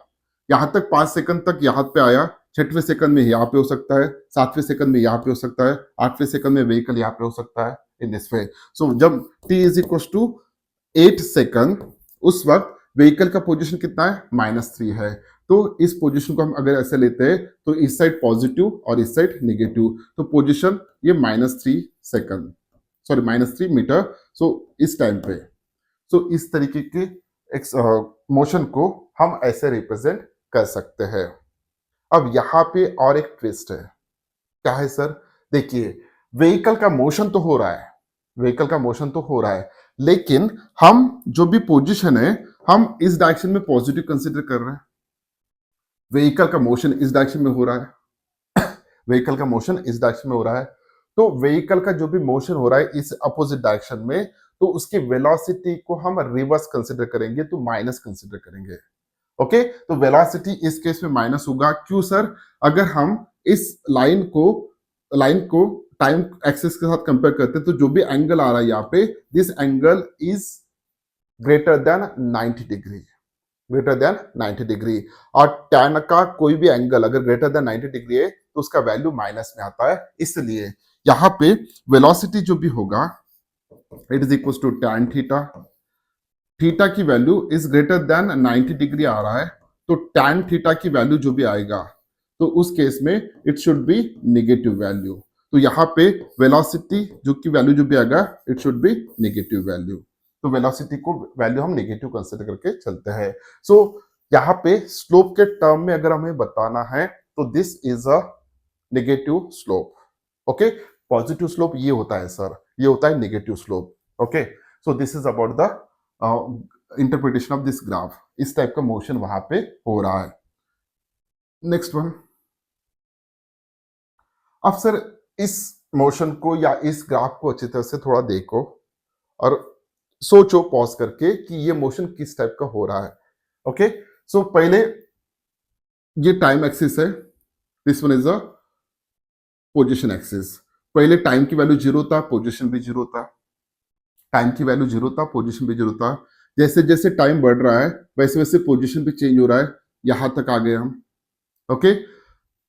यहां तक 5 सेकंड तक यहाँ पे आया, 6वें सेकंड में यहाँ पे हो सकता है, 7वें सेकंड में यहाँ पे हो सकता है, 8वें सेकंड में व्हीकल यहाँ पे हो सकता है. इन दिस वे, सो जब t is equal to 8 second उस वक्त व्हीकल का पोजीशन कितना है? -3 है. तो इस पोजीशन को हम अगर ऐसे लेते हैं तो इस साइड पॉजिटिव और इस साइड नेगेटिव, तो पोजीशन ये -3 सेकंड, सॉरी -3 मीटर. सो इस टाइम पे, सो इस तरीके के मोशन को हम ऐसे रिप्रेजेंट कर सकते हैं. अब यहाँ पे और एक ट्विस्ट है. क्या है सर? देखिए व्हीकल का मोशन तो हो रहा है, व्हीकल का मोशन तो हो रहा है, लेकिन हम जो भी पोजीशन है हम इस डायरेक्शन में पॉजिटिव कंसीडर कर रहे हैं. व्हीकल का मोशन इस डायरेक्शन में हो रहा है, व्हीकल का मोशन इस डायरेक्शन में हो रहा है. तो व्हीकल का जो भी मोशन हो रहा है इस अपोजिट डायरेक्शन में, तो उसकी वेलोसिटी को हम रिवर्स कंसीडर करेंगे, तो माइनस कंसीडर करेंगे. ओके, तो वेलोसिटी इस केस में माइनस होगा. क्यों सर? अगर हम इस लाइन को टाइम एक्सिस के साथ कंपेयर करते हैं तो जो भी एंगल आ रहा है यहाँ पे, this angle is greater than 90 degree, greater than 90 degree. और tan का कोई भी एंगल अगर ग्रेटर देन 90 डिग्री है तो उसका वैल्यू माइनस में आता है. इसलिए यहाँ पे वेलोसिटी जो भी होगा it is equal to tan theta. Theta की value is greater than 90 degree आ रहा है, तो tan थीटा की वैल्यू जो भी आएगा तो उस केस में it should B negative value. तो यहाँ पे वेलोसिटी जो की वैल्यू जो भी आएगा it should B negative value. तो वेलोसिटी को वैल्यू हम नेगेटिव कंसीडर करके चलते हैं. सो यहाँ पे स्लोप के टर्म में अगर हमें बताना है तो this is a negative slope. Okay, positive slope ये होता है सर, ये होता है negative slope. Okay, so this is about the interpretation of this graph. इस टाइप का मोशन वहां पे हो रहा है. Next one. अब सर इस मोशन को या इस ग्राफ को अच्छी तरह से थोड़ा देखो और सोचो पॉज करके कि ये मोशन किस टाइप का हो रहा है। ओके, सो पहले ये टाइम एक्सिस है, this one is a position axis. पहले टाइम की वैल्यू जीरो था, पोजीशन भी जीरो था। टाइम की वैल्यू जीरो था, पोजीशन भी जीरो था। जैसे जैसे टाइम बढ़ रहा है वैसे वैसे पोजीशन भी चेंज हो रहा है। यहां तक आ गए हम। ओके,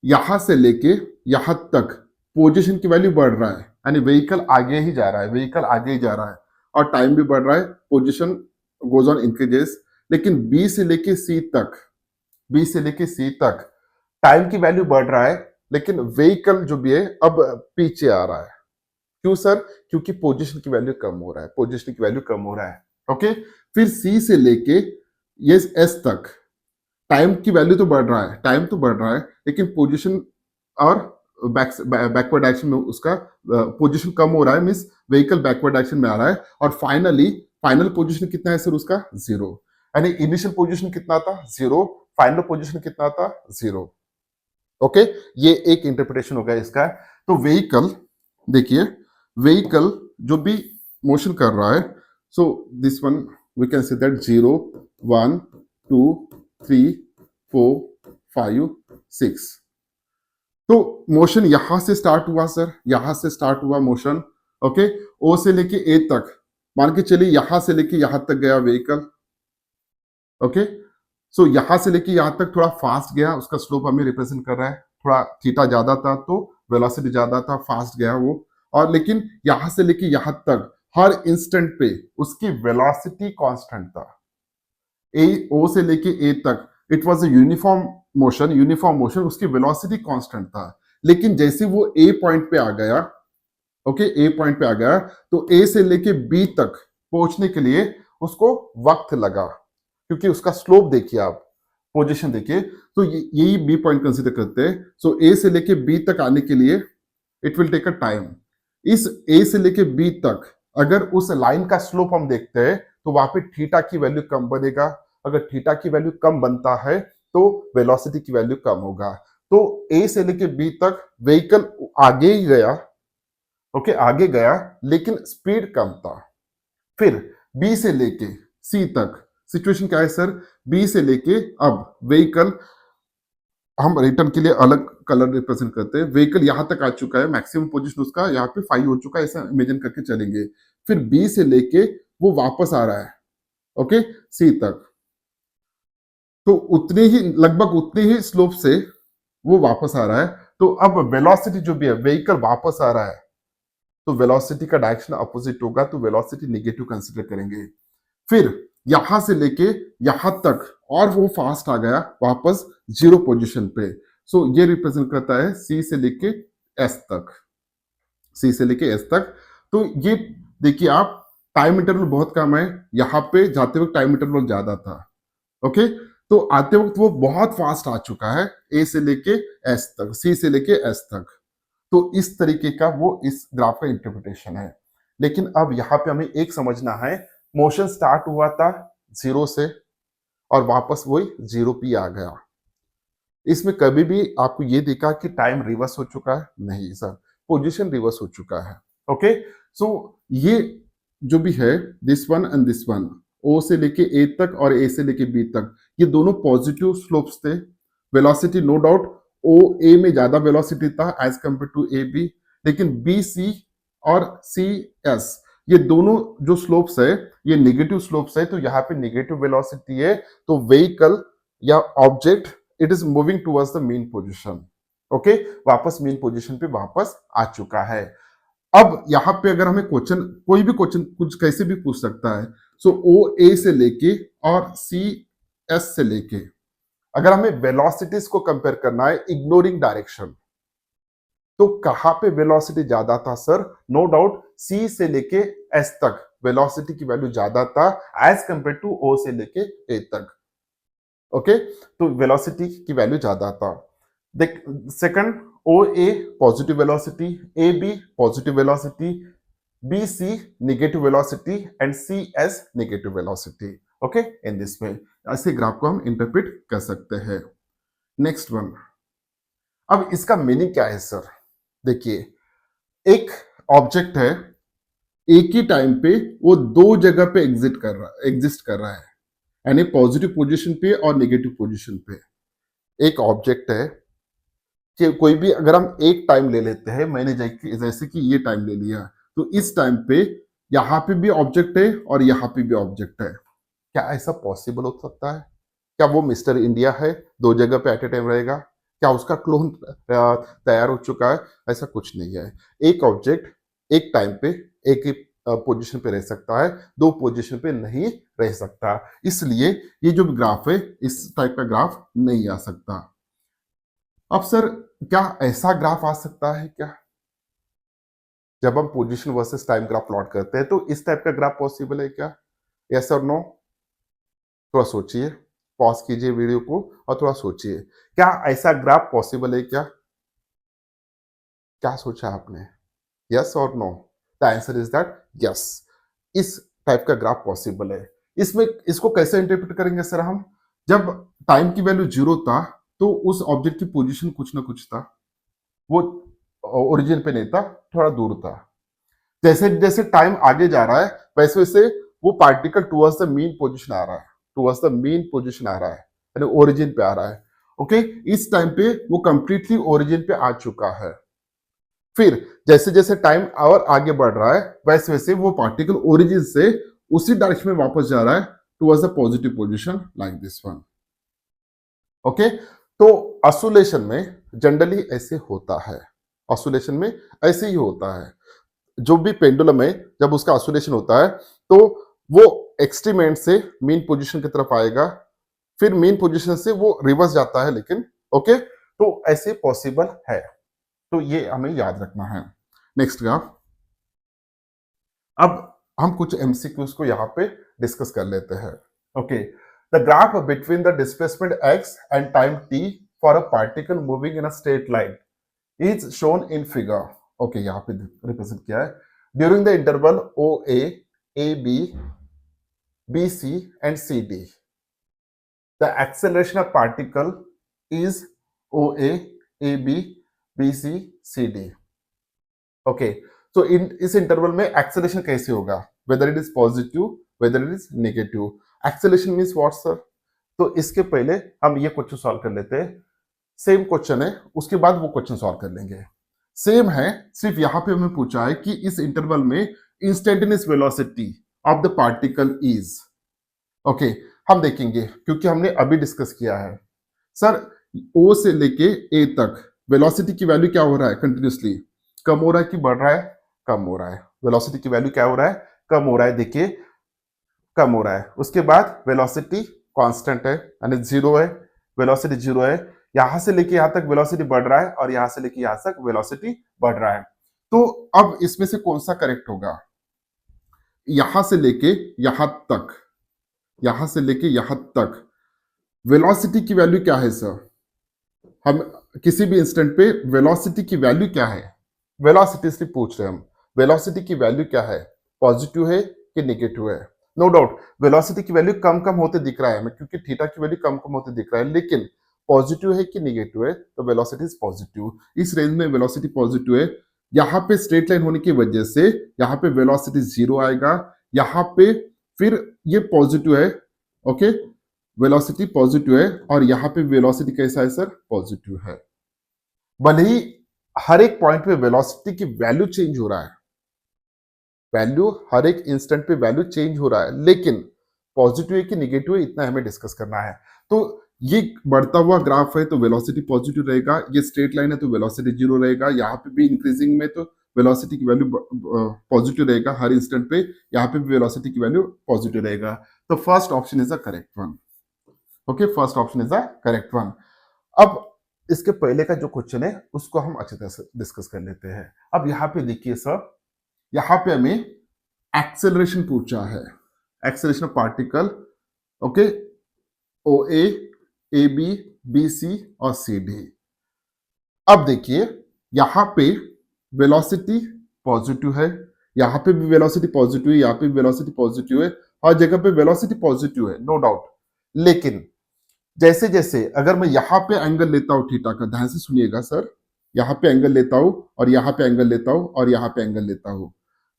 यहां से लेके यहां तक पोजीशन की वैल्यू बढ़ रहा है, यानी व्हीकल आगे ही जा रहा है, व्हीकल आगे ही जा रहा है और टाइम भी बढ़ रहा है, पोजीशन गोज ऑन इंक्रीजेस। लेकिन बी से लेके सी तक, बी से लेके सी तक टाइम की वैल्यू बढ़ रहा है, लेकिन व्हीकल जो भी है अब पीछे आ रहा है। क्यों सर? क्योंकि पोजीशन की वैल्यू कम हो रहा है, पोजीशन की वैल्यू कम हो रहा है। ओके, फिर सी से लेके ये एस तक टाइम की वैल्यू तो बढ़ रहा है, टाइम तो बढ़ रहा है, लेकिन पोजीशन और बैकवर्ड डायरेक्शन में उसका पोजीशन कम हो रहा है, मीन्स व्हीकल बैकवर्ड डायरेक्शन में आ रहा है। और फाइनली फाइनल पोजीशन कितना है सर उसका? जीरो। यानी इनिशियल पोजीशन कितना था? जीरो। फाइनल पोजीशन कितना था? जीरो। ओके, ये एक इंटरप्रिटेशन हो गया इसका। तो व्हीकल देखिए, व्हीकल जो भी मोशन कर रहा है, so this one we can say that 0 1 2 3 4 5 6। तो मोशन यहां से स्टार्ट हुआ सर, यहां से स्टार्ट हुआ मोशन। ओके, ओ से लेके ए तक, मान के चलिए यहां से लेके यहां तक गया व्हीकल। ओके, सो यहां से लेके यहां तक थोड़ा फास्ट गया, उसका स्लोप हमें रिप्रेजेंट कर रहा है। थोड़ा थीटा ज्यादा था तो वेलोसिटी ज्यादा था, फास्ट गया वो। और लेकिन यहां से लेके यहां तक हर इंस्टेंट पे उसकी वेलोसिटी कांस्टेंट था। ए ओ से लेके ए तक it was a uniform motion, uniform motion, उसकी वेलोसिटी कांस्टेंट था। लेकिन जैसे वो ए पॉइंट पे आ गया, ओके, ए पॉइंट पे आ गया, तो ए से लेके बी तक पहुंचने के लिए उसको वक्त लगा, क्योंकि उसका स्लोप देखिए आप, पोजीशन देखिए। तो यही बी पॉइंट कंसीडर करते हैं। सो ए से लेके बी तक आने के लिए it will take a time. इस ए से लेके बी तक अगर उस लाइन का स्लोप हम देखते हैं तो वहां पे थीटा की वैल्यू कम बनेगा। अगर थीटा की वैल्यू कम बनता है तो वेलोसिटी की वैल्यू कम होगा। तो ए से लेके बी तक व्हीकल आगे ही गया, ओके, आगे गया, लेकिन स्पीड कम था। फिर बी से लेके सी तक सिचुएशन क्या है सर? बी से लेके अब व्हीकल, हम रिटर्न के लिए अलग कलर रिप्रेजेंट करते हैं। व्हीकल यहां तक आ चुका है, मैक्सिमम पोजीशन उसका यहाँ पे 5 हो चुका है, ऐसा इमेजिन करके चलेंगे। फिर बी से लेके वो वापस आ रहा है, ओके, सी तक। तो उतने ही, लगभग उतने ही स्लोप से वो वापस आ रहा है। तो अब वेलोसिटी जो भी है, व्हीकल वापस आ रहा है, तो वेलोसिटी का डायरेक्शन अपोजिट होगा, तो वेलोसिटी नेगेटिव कंसीडर करेंगे। फिर यहां से लेके यहां तक और वो फास्ट आ गया वापस जीरो पोजीशन पे। सो ये रिप्रेजेंट करता है सी से लेके एस तक, सी से लेके एस तक। तो ये देखिए आप, टाइम इंटरवल बहुत कम है, यहां पे जाते वक्त टाइम इंटरवल ज्यादा था। ओके, तो आते वक्त वो बहुत फास्ट आ चुका है, ए से लेके एस तक, सी से लेके एस तक। तो इस तरीके का वो इस ग्राफ का इंटरप्रिटेशन है। लेकिन अब यहाँ पे हमें एक समझना है, मोशन स्टार्ट हुआ था जीरो से और वापस वही जीरो पे आ गया। इसमें कभी भी आपको ये देखा कि टाइम रिवर्स हो चुका है? नहीं सर, पोजीशन रिवर्स हो चुका है। ओके, सो ये जो भी है, this one and this one, O से लेके ए तक और ए से लेके बी तक, ये दोनों पॉजिटिव स्लोप्स थे। Velocity no doubt O A में ज्यादा वेलोसिटी था as compare to A B, लेकिन बी सी और सी एस, ये दोनों जो स्लोप्स है ये नेगेटिव स्लोप्स है। तो यहाँ पे नेगेटिव वेलोसिटी है, तो व्हीकल या object it is moving towards the main position. Okay, वापस मेन पोजीशन पे वापस आ चुका है। अब यहां पे अगर हमें क्वेश्चन, कोई भी क्वेश्चन कुछ कैसे भी पूछ सकता है। सो ओ ए से लेके और सी एस से लेके अगर हमें वेलोसिटीज को कंपेयर करना है इग्नोरिंग डायरेक्शन, तो कहां पे वेलोसिटी ज्यादा था सर? नो डाउट सी से लेके एस तक वेलोसिटी की वैल्यू ज्यादा था एज कंपेयर टू ओ से लेके ए तक। ओके, तो वेलोसिटी की वैल्यू ज्यादा था। देख, second, O A positive velocity, A B positive velocity, B C negative velocity and C S negative velocity. Okay, in this way ऐसे ग्राफ को हम इंटरप्रेट कर सकते हैं। नेक्स्ट वन, अब इसका मीनिंग क्या है सर? देखिए, एक ऑब्जेक्ट है, एक ही टाइम पे वो दो जगह पे एग्जिस्ट कर रहा है, यानी पॉजिटिव पोजीशन पे और नेगेटिव पोजीशन पे। एक ऑब्जेक्ट है कि कोई भी अगर हम एक टाइम ले लेते हैं, मैंने जैसे कि ये टाइम ले लिया, तो इस टाइम पे यहाँ पे भी ऑब्जेक्ट है और यहाँ पे भी ऑब्जेक्ट है। क्या ऐसा पॉसिबल हो सकता है? क्या वो मिस्टर इंडिया है, दो जगह पे एट ए टाइम रहेगा? क्या उसका क्लोन तैयार हो चुका है? ऐसा कुछ नहीं है। एक ऑब्जेक्ट एक टाइम पे एक ही पोजीशन पे रह सकता है, दो पोजीशन पे नहीं रह सकता। इसलिए ये जो ग्राफ है, इस टाइप का ग्राफ नहीं आ सकता। अब सर, क्या ऐसा ग्राफ आ सकता है क्या? जब हम position versus time graph plot करते हैं, तो इस टाइप का ग्राफ पॉसिबल है क्या? यस और नो? थोड़ा सोचिए, पॉज कीजिए वीडियो को और थोड़ा सोचिए, क्या ऐसा ग्राफ पॉसिबल है क्या? क्या सोचा आपने? यस और no? The answer is that yes, इस टाइप का ग्राफ पॉसिबल है। इसमें इसको कैसे इंटरप्रेट करेंगे सर हम? जब टाइम की वैल्यू 0 था, तो उस ऑब्जेक्ट की पोजीशन कुछ ना कुछ था, वो ओरिजिन पे नहीं था, थोड़ा दूर था। जैसे जैसे टाइम आगे जा रहा है, वैसे वैसे वो particle towards the mean position आ रहा है, टुवर्ड्स द मीन पोजीशन आ रहा है, यानी ओरिजिन पे आ रहा है। ओके, इस टाइम पे वो कंप्लीटली ओरिजिन पे आ चुका है। फिर जैसे जैसे टाइम और आगे बढ़ रहा है, वैसे वैसे वो पार्टिकल ओरिजिन से उसी डायरेक्शन में वापस जा रहा है, towards the positive position, like this one. Okay, तो ऑसिलेशन में जनरली ऐसे होता है, ऑसिलेशन में ऐसे ही होता है। जो भी पेंडुलम है, जब उसका ऑसिलेशन होता है, तो वो एक्सट्रीम एंड से मीन पोजीशन की तरफ आएगा, फिर मीन पोजीशन से वो रिवर्स जाता है, लेकिन ओके, तो ऐसे पॉसिबल है, तो ये हमें याद रखना है। Next graph. अब हम कुछ एमसीक्यूज को यहाँ पे डिस्कस कर लेते हैं। Okay, the graph between the displacement x and time t for a particle moving in a straight line is shown in figure. Okay, यहाँ पे रिप्रेजेंट किया है। During the interval O A B C and C D, the acceleration of particle is O A B C D. Okay, तो इस interval में acceleration कैसे होगा? Whether it is positive, whether it is negative. Acceleration means what sir? तो इसके पहले हम ये क्वेश्चन सॉल्व कर लेते हैं। सेम क्वेश्चन है, उसके बाद वो क्वेश्चन सॉल्व कर लेंगे। सेम है, सिर्फ यहां पे हमें पूछा है कि इस इंटरवल में instantaneous velocity of the particle is. Okay, हम देखेंगे क्योंकि हमने अभी डिस्कस किया है। सर, ओ से लेके ए तक वेलोसिटी की वैल्यू क्या हो रहा है? कंटिन्यूसली कम हो रहा है कि बढ़ रहा है? कम हो रहा है। वेलोसिटी की वैल्यू क्या हो रहा है? कम हो रहा है। देखिए, कम हो रहा है। उसके बाद वेलोसिटी कांस्टेंट है, यानी जीरो है, वेलोसिटी जीरो है। यहां से लेके यहां तक वेलोसिटी बढ़ रहा है और यहां से लेके यहां तक वेलोसिटी बढ़ रहा है। तो अब इसमें से कौन सा करेक्ट होगा? यहां से लेके यहां तक, यहां से लेके यहां तक वेलोसिटी की वैल्यू क्या है सर? हम किसी भी इंस्टेंट पे वेलोसिटी की वैल्यू क्या है? वेलोसिटी से पूछ रहे हैं हम, वेलोसिटी की वैल्यू क्या है? पॉजिटिव है कि नेगेटिव है? नो डाउट वेलोसिटी की वैल्यू कम कम होते दिख रहा है हमें, क्योंकि थीटा की वैल्यू कम कम होते दिख रहा है, लेकिन पॉजिटिव है कि नेगेटिव है? तो वेलोसिटी इज पॉजिटिव। इस रेंज में वेलोसिटी पॉजिटिव है। यहाँ पे स्ट्रेट लाइन होने की वजह से यहाँ पे वेलोसिटी जीरो आएगा, यहाँ पे फिर ये पॉजिटिव है। ओके, वेलोसिटी पॉजिटिव है और यहाँ पे वेलोसिटी कैसा है सर? पॉजिटिव है। भले ही हर एक पॉइंट पे वेलोसिटी की वैल्यू चेंज हो रहा है, वैल्यू हर एक इंस्टेंट पे वैल्यू चेंज हो रहा है, लेकिन पॉजिटिव है कि निगेटिव है, इतना हमें डिस्कस करना है। तो ये बढ़ता हुआ ग्राफ है तो वेलोसिटी पॉजिटिव रहेगा, ये स्ट्रेट लाइन है तो वेलोसिटी जीरो रहेगा, यहाँ पे भी इंक्रीजिंग में तो वेलोसिटी की वैल्यू पॉजिटिव रहेगा हर इंस्टेंट पे, यहाँ पे भी वेलोसिटी की वैल्यू पॉजिटिव रहेगा। तो first option is the correct one. Okay, first option is the correct one. अब इसके पहले का जो क्वेश्चन है उसको हम अच्छी तरह से डिस्कस कर लेते हैं। अब यहाँ पे देखिए सर, यहाँ पे हमें एक्सेलरेशन पूछा है, acceleration of particle. Okay, O A B C और सी डी। अब देखिए, यहाँ पे वेलोसिटी पॉजिटिव है, यहाँ पे भी वेलोसिटी पॉजिटिव है, यहाँ पे भी वेलोसिटी पॉजिटिव है, हर जगह पे वेलोसिटी पॉजिटिव है, नो डाउट। लेकिन जैसे जैसे अगर मैं यहां पे एंगल लेता हूं थीटा का, ध्यान से सुनिएगा सर, यहाँ पे एंगल लेता हूं और यहाँ पे एंगल लेता हूं और यहाँ पे एंगल लेता हूं,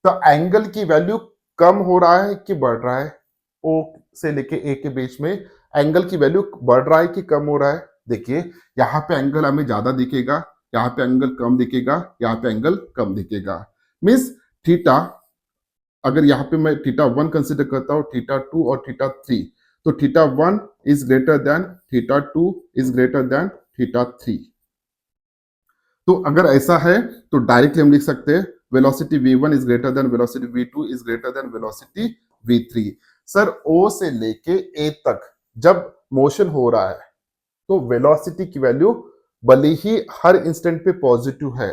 तो एंगल की वैल्यू कम हो रहा है कि बढ़ रहा है? ओ से लेके ए के बीच में एंगल की वैल्यू बढ़ रहा है कि कम हो रहा है? देखिए यहाँ पे एंगल हमें ज्यादा दिखेगा, यहाँ पे एंगल कम दिखेगा, यहाँ पे एंगल कम दिखेगा। मीन्स थीटा, अगर यहाँ पे मैं थीटा 1 कंसिडर करता हूँ, थीटा 2 और थीटा 3, तो theta 1 is greater then theta 2 is greater then theta 3। तो अगर ऐसा है तो डायरेक्टली हम लिख सकते हैं velocity v1 is greater than velocity v2 is greater than velocity v3। Sir O से लेके ए तक जब मोशन हो रहा है तो वेलोसिटी की वैल्यू भले ही हर इंस्टेंट पे पॉजिटिव है,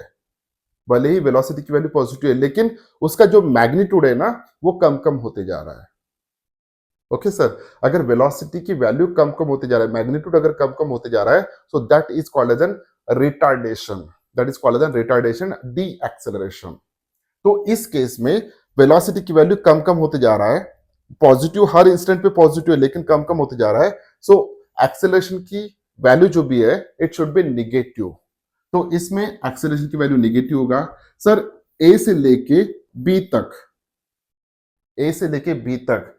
भले ही वेलोसिटी की वैल्यू पॉजिटिव है, लेकिन उसका जो मैग्नीट्यूड है ना वो कम कम होते जा रहा है। ओके सर, अगर वेलोसिटी की वैल्यू कम कम होते जा रहा है, मैग्नीट्यूड अगर कम कम होते जा रहा है, so that is called as an retardation, that is called as an retardation, de acceleration. तो इस केस में वेलोसिटी की वैल्यू कम कम होते जा रहा है, पॉजिटिव हर इंस्टेंट पे पॉजिटिव है लेकिन कम कम होते जा रहा है, सो एक्सेलरेशन की वैल्यू जो भी है इट शुड बी निगेटिव। तो इसमें एक्सेलरेशन की वैल्यू निगेटिव होगा। सर ए से लेके बी तक, ए से लेके बी तक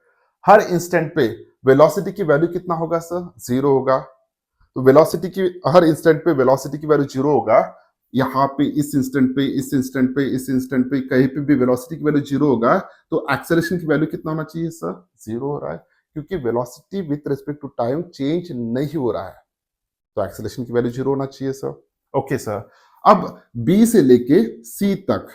हर इंस्टेंट पे वेलोसिटी की वैल्यू कितना होगा सर? जीरो होगा। तो वेलोसिटी की हर इंस्टेंट पे वेलोसिटी की वैल्यू जीरो होगा। यहाँ पे इस इंस्टेंट पे, इस इंस्टेंट पे, इस इंस्टेंट पे कहीं पे भी वेलोसिटी की वैल्यू जीरो होगा, तो एक्सेलरेशन की वैल्यू कितना होना चाहिए सर? जीरो हो रहा है, क्योंकि velocity with respect to time change नहीं हो रहा है, तो एक्सेलरेशन की वैल्यू जीरो होना चाहिए सर। ओके सर, अब बी से लेके सी तक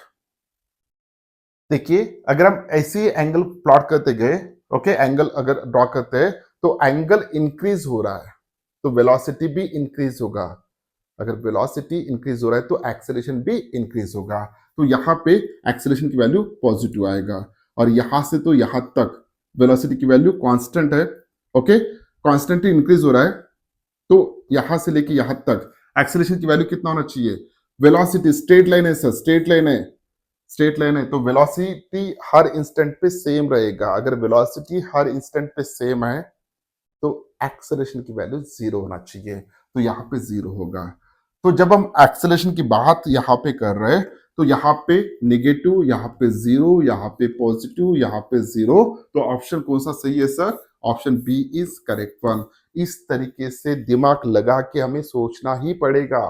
देखिए, अगर हम ऐसे एंगल प्लॉट करते गए, ओके, एंगल अगर ड्रॉ करते हैं तो एंगल इंक्रीज हो रहा है तो वेलोसिटी भी इंक्रीज होगा। अगर वेलोसिटी इंक्रीज हो रहा है तो एक्सेलरेशन भी इंक्रीज होगा। तो यहाँ पे एक्सेलरेशन की वैल्यू पॉजिटिव आएगा, और यहां से तो यहां तक वेलोसिटी की वैल्यू कांस्टेंट है, ओके, कांस्टेंटली इंक्रीज हो रहा है। तो यहां से लेके यहां तक एक्सेलरेशन की वैल्यू कितना होना चाहिए? वेलोसिटी स्ट्रेट लाइन है सर, स्ट्रेट लाइन है, स्ट्रेट लाइन है, तो वेलोसिटी हर इंस्टेंट पे सेम रहेगा। अगर वेलोसिटी हर इंस्टेंट पे सेम है तो एक्सेलरेशन की वैल्यू जीरो होना चाहिए, तो यहाँ पे जीरो होगा। तो जब हम एक्सेलरेशन की बात यहाँ पे कर रहे हैं तो यहाँ पे नेगेटिव, यहाँ पे जीरो, यहाँ पे पॉजिटिव, यहाँ पे जीरो, तो ऑप्शन कौन सा सही है sir? Option B is correct one. इस तरीके से दिमाग लगा के हमें सोचना ही पड़ेगा।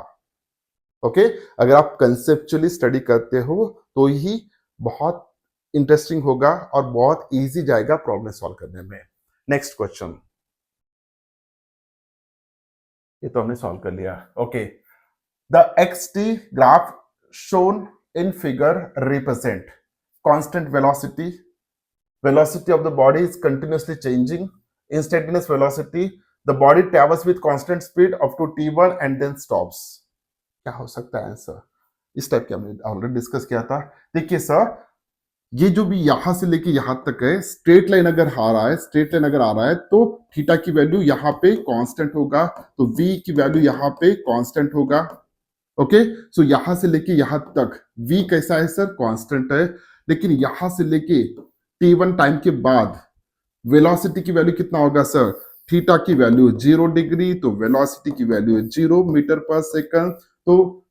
ओके, अगर आप कंसेप्चुअली स्टडी करते हो तो ही बहुत इंटरेस्टिंग होगा और बहुत इजी जाएगा प्रॉब्लम सॉल्व करने में। नेक्स्ट क्वेश्चन, ये तो हमने सॉल्व कर लिया। Okay, the xt graph shown in figure represent constant velocity, velocity of the body is continuously changing, instantaneous velocity, the body travels with constant speed up to t1 and then stops। क्या हो सकता है answer? इस type के हमने already discuss किया था। देखिए सर, ये जो भी यहां से लेके यहां तक है, स्ट्रेट लाइन अगर आ रहा है, स्ट्रेट लाइन अगर आ रहा है तो थीटा की वैल्यू यहाँ पे कांस्टेंट होगा, तो v की वैल्यू यहाँ पे कांस्टेंट होगा। ओके, सो यहां से लेके यहां तक v कैसा है सर? कांस्टेंट है। लेकिन यहां से लेके t1 टाइम के बाद वेलोसिटी की वैल्यू कितना होगा सर? थीटा की वैल्यू 0 डिग्री, तो वेलोसिटी की वैल्यू 0 मीटर पर सेकंड, तो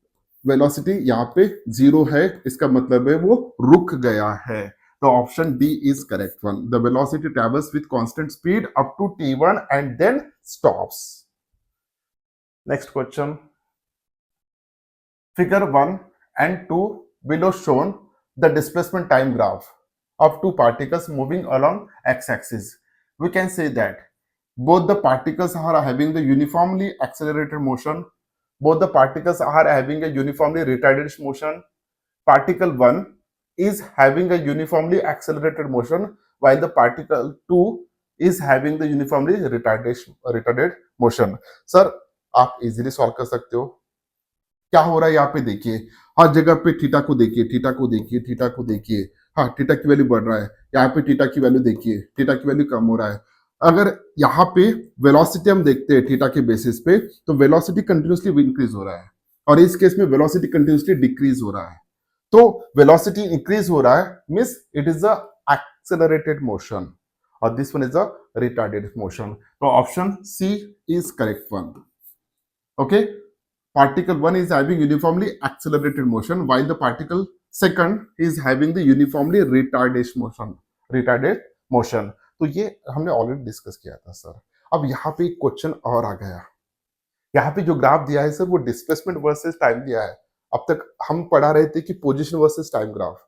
वेलोसिटी यहाँ पे 0 है, इसका मतलब है वो रुक गया है। तो option D is correct one. The velocity travels with constant speed up to t1 and then stops. Next question, figure 1 and 2 below shown the displacement time graph of two particles moving along x-axis. We can say that both the particles are having the uniformly accelerated motion, both the particles are having a uniformly retarded motion. Particle 1 is having a uniformly accelerated motion while the particle 2 is having the uniformly retarded motion. Sir, आप easily solve कर सकते हो। क्या हो रहा है यहाँ पे देखिए, हर जगह पे थीटा को देखिए, थीटा को देखिए, थीटा को देखिए, हाँ थीटा की वैल्यू बढ़ रहा है, यहाँ पे थीटा की वैल्यू देखिए, थीटा की वैल्यू कम हो रहा है। अगर यहाँ पे वेलोसिटी हम देखते हैं थीटा के बेसिस पे, तो वेलोसिटी कंटिन्यूसली इंक्रीज हो रहा है, और इस केस में वेलोसिटी कंटिन्यूसली डिक्रीज हो रहा है। तो वेलोसिटी इंक्रीज हो रहा है means it is a accelerated motion, और this one is a retarded motion. तो option C is correct one. Okay, particle 1 is having uniformly accelerated motion while the particle second is having the uniformly retarded motion. तो ये हमने already discuss किया था sir. अब यहाँ पे एक क्वेश्चन और आ गया. यहाँ पे जो ग्राफ दिया है सर वो डिस्प्लेसमेंट वर्सेस टाइम दिया है. अब तक हम पढ़ा रहे थे कि पोजीशन वर्सेस टाइम ग्राफ.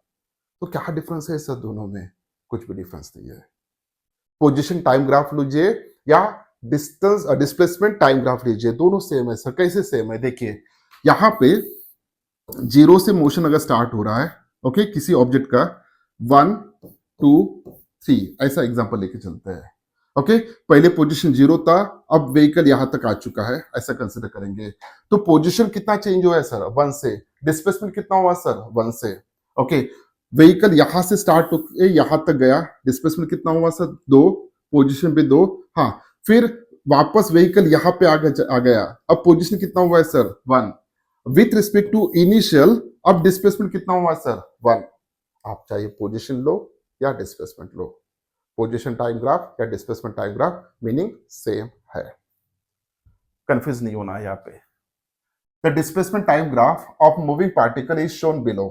तो क्या डिफरेंस है सर दोनों में? कुछ भी डिफरेंस नहीं है. पोजीशन टाइम ग्राफ लीजिए या डिस्टेंस डिस्प्लेसमेंट टाइम ग्राफ लीजिए, दोनों सेम है सर. कैसे सेम है? देखिए यहाँ पे जीरो से मोशन अगर स्टार्ट हो रहा है, ओके, किसी ऑब्जेक्ट का 1 2 3 ऐसा एग्जांपल लेके चलते हैं. ओके, पहले पोजीशन 0 था, अब व्हीकल यहां तक आ चुका है, ऐसा कंसिडर करेंगे. तो पोजीशन कितना चेंज हुआ है सर? 1 से. डिस्प्लेसमेंट कितना हुआ सर? 1 से. ओके, व्हीकल यहां से स्टार्ट होकर यहां तक गया, डिस्प्लेसमेंट कितना हुआ सर? 2. पोजीशन पे 2. हाँ, फिर वापस व्हीकल यहां पे आ गया, अब पोजीशन कितना हुआ है sir? 1. With respect to initial अब डिस्प्लेसमेंट कितना हुआ सर? 1. आप चाहिए पोजीशन लो या डिस्प्लेसमेंट लो, पोजीशन टाइम ग्राफ या displacement time graph meaning same है. कंफ्यूज नहीं होना यहाँ पे. The displacement time graph of moving particle is shown below.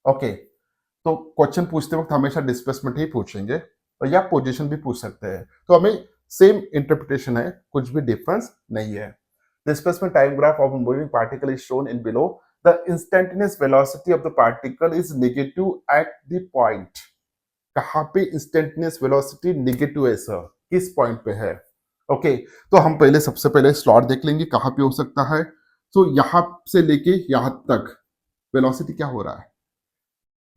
Okay, तो क्वेश्चन पूछते वक्त हमेशा डिस्प्लेसमेंट ही पूछेंगे और या पोजीशन भी पूछ सकते हैं. तो हमें सेम इंटरप्रिटेशन है, कुछ भी डिफरेंस नहीं है. Displacement time graph of a moving particle is shown in below. The instantaneous velocity of the particle is negative at the point. कहाँ पे instantaneous velocity negative है सर? किस पॉइंट पे है? ओके, तो हम पहले सबसे पहले स्लॉट देख लेंगे कहाँ पे हो सकता है. तो यहां से लेके यहां तक वेलोसिटी क्या हो रहा है?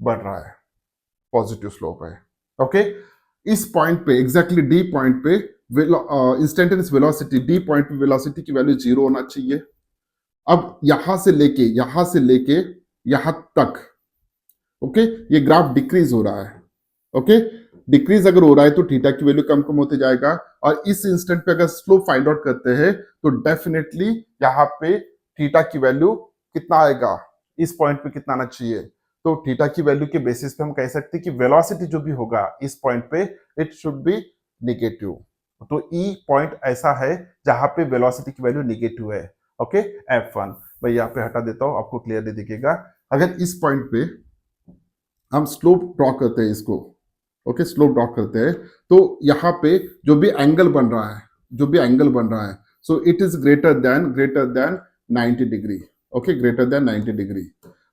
बढ़ रहा है, पॉजिटिव स्लोप है. ओके, इस पॉइंट पे एग्जैक्टली डी पॉइंट पे इंस्टेंटेनियस वेलोसिटी, डी पॉइंट पे वेलोसिटी की वैल्यू 0 होना चाहिए. अब यहां से लेके यहां तक, ओके, ये ग्राफ डिक्रीज हो रहा है. ओके, डिक्रीज अगर हो रहा है तो थीटा की वैल्यू कम कम होते जाएगा. और इस इंस्टेंट पे अगर स्लोप फाइंड आउट करते हैं तो डेफिनेटली यहाँ पे थीटा की वैल्यू कितना आएगा, इस पॉइंट पे कितना आना चाहिए. तो थीटा की वैल्यू के बेसिस पे हम कह सकते हैं कि वेलोसिटी जो भी होगा इस पॉइंट पे इट शुड बी नेगेटिव. तो ई पॉइंट ऐसा है जहां पे वेलोसिटी की वैल्यू नेगेटिव है. ओके, F1 मैं यहाँ पे हटा देता हूं, आपको क्लियरली दिखेगा. अगर इस पॉइंट पे हम स्लोप ड्रॉ करते हैं इसको, ओके, स्लोप ड्रॉ करते हैं, तो यहाँ पे जो भी एंगल बन रहा है, so it is greater than 90 degree. Okay, greater than 90 degree.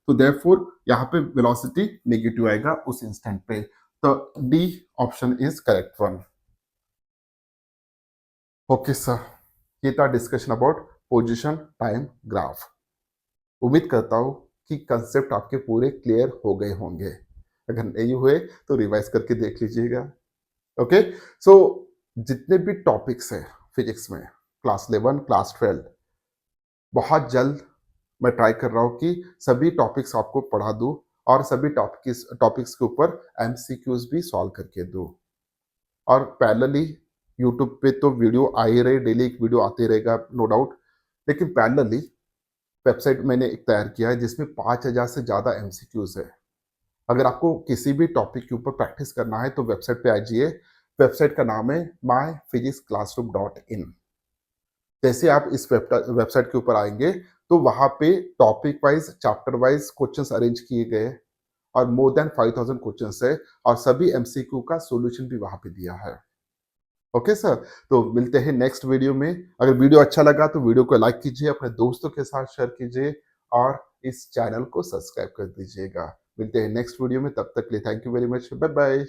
तो देयरफॉर यहाँ पे वेलोसिटी नेगेटिव आएगा उस इंस्टेंट पे. तो D option is correct one. Okay sir, ये था discussion about position time graph. उम्मीद करता हूं कि कंसेप्ट आपके पूरे क्लियर हो गए होंगे. अगर नहीं हुए तो रिवाइज करके देख लीजिएगा. ओके, सो जितने भी टॉपिक्स हैं फिजिक्स में, क्लास 11 क्लास 12, बहुत जल्द मैं ट्राई कर रहा हूं कि सभी टॉपिक्स आपको पढ़ा दूं और सभी टॉपिक्स के ऊपर एमसीक्यूज भी सॉल्व करके दूं. और पैरेलली यूट्यूब पे तो वीडियो आ ही रहे, डेली एक वीडियो आते रहेगा नो डाउट. लेकिन पैरेलली वेबसाइट मैंने एक तैयार किया है जिसमें 5000 से ज़्यादा एमसीक्यूज है. अगर आपको किसी भी टॉपिक के ऊपर प्रैक्टिस करना है तो वेबसाइट पे आ जाइए. वेबसाइट का नाम है myphysicsclassroom.in. जैसे आप इस वेबसाइट के ऊपर आएंगे तो वहां पे topic wise, chapter wise questions arrange किए गए और मोर देन 5000 क्वेश्चंस है और सभी एमसीक्यू का सॉल्यूशन भी वहां पे दिया है. ओके सर, तो मिलते हैं नेक्स्ट वीडियो में. अगर वीडियो अच्छा लगा तो वीडियो को लाइक कीजिए, अपने दोस्तों के साथ शेयर कीजिए और इस चैनल को सब्सक्राइब कर दीजिएगा. मिलते हैं नेक्स्ट वीडियो में, तब तक के लिए thank you very much, bye bye.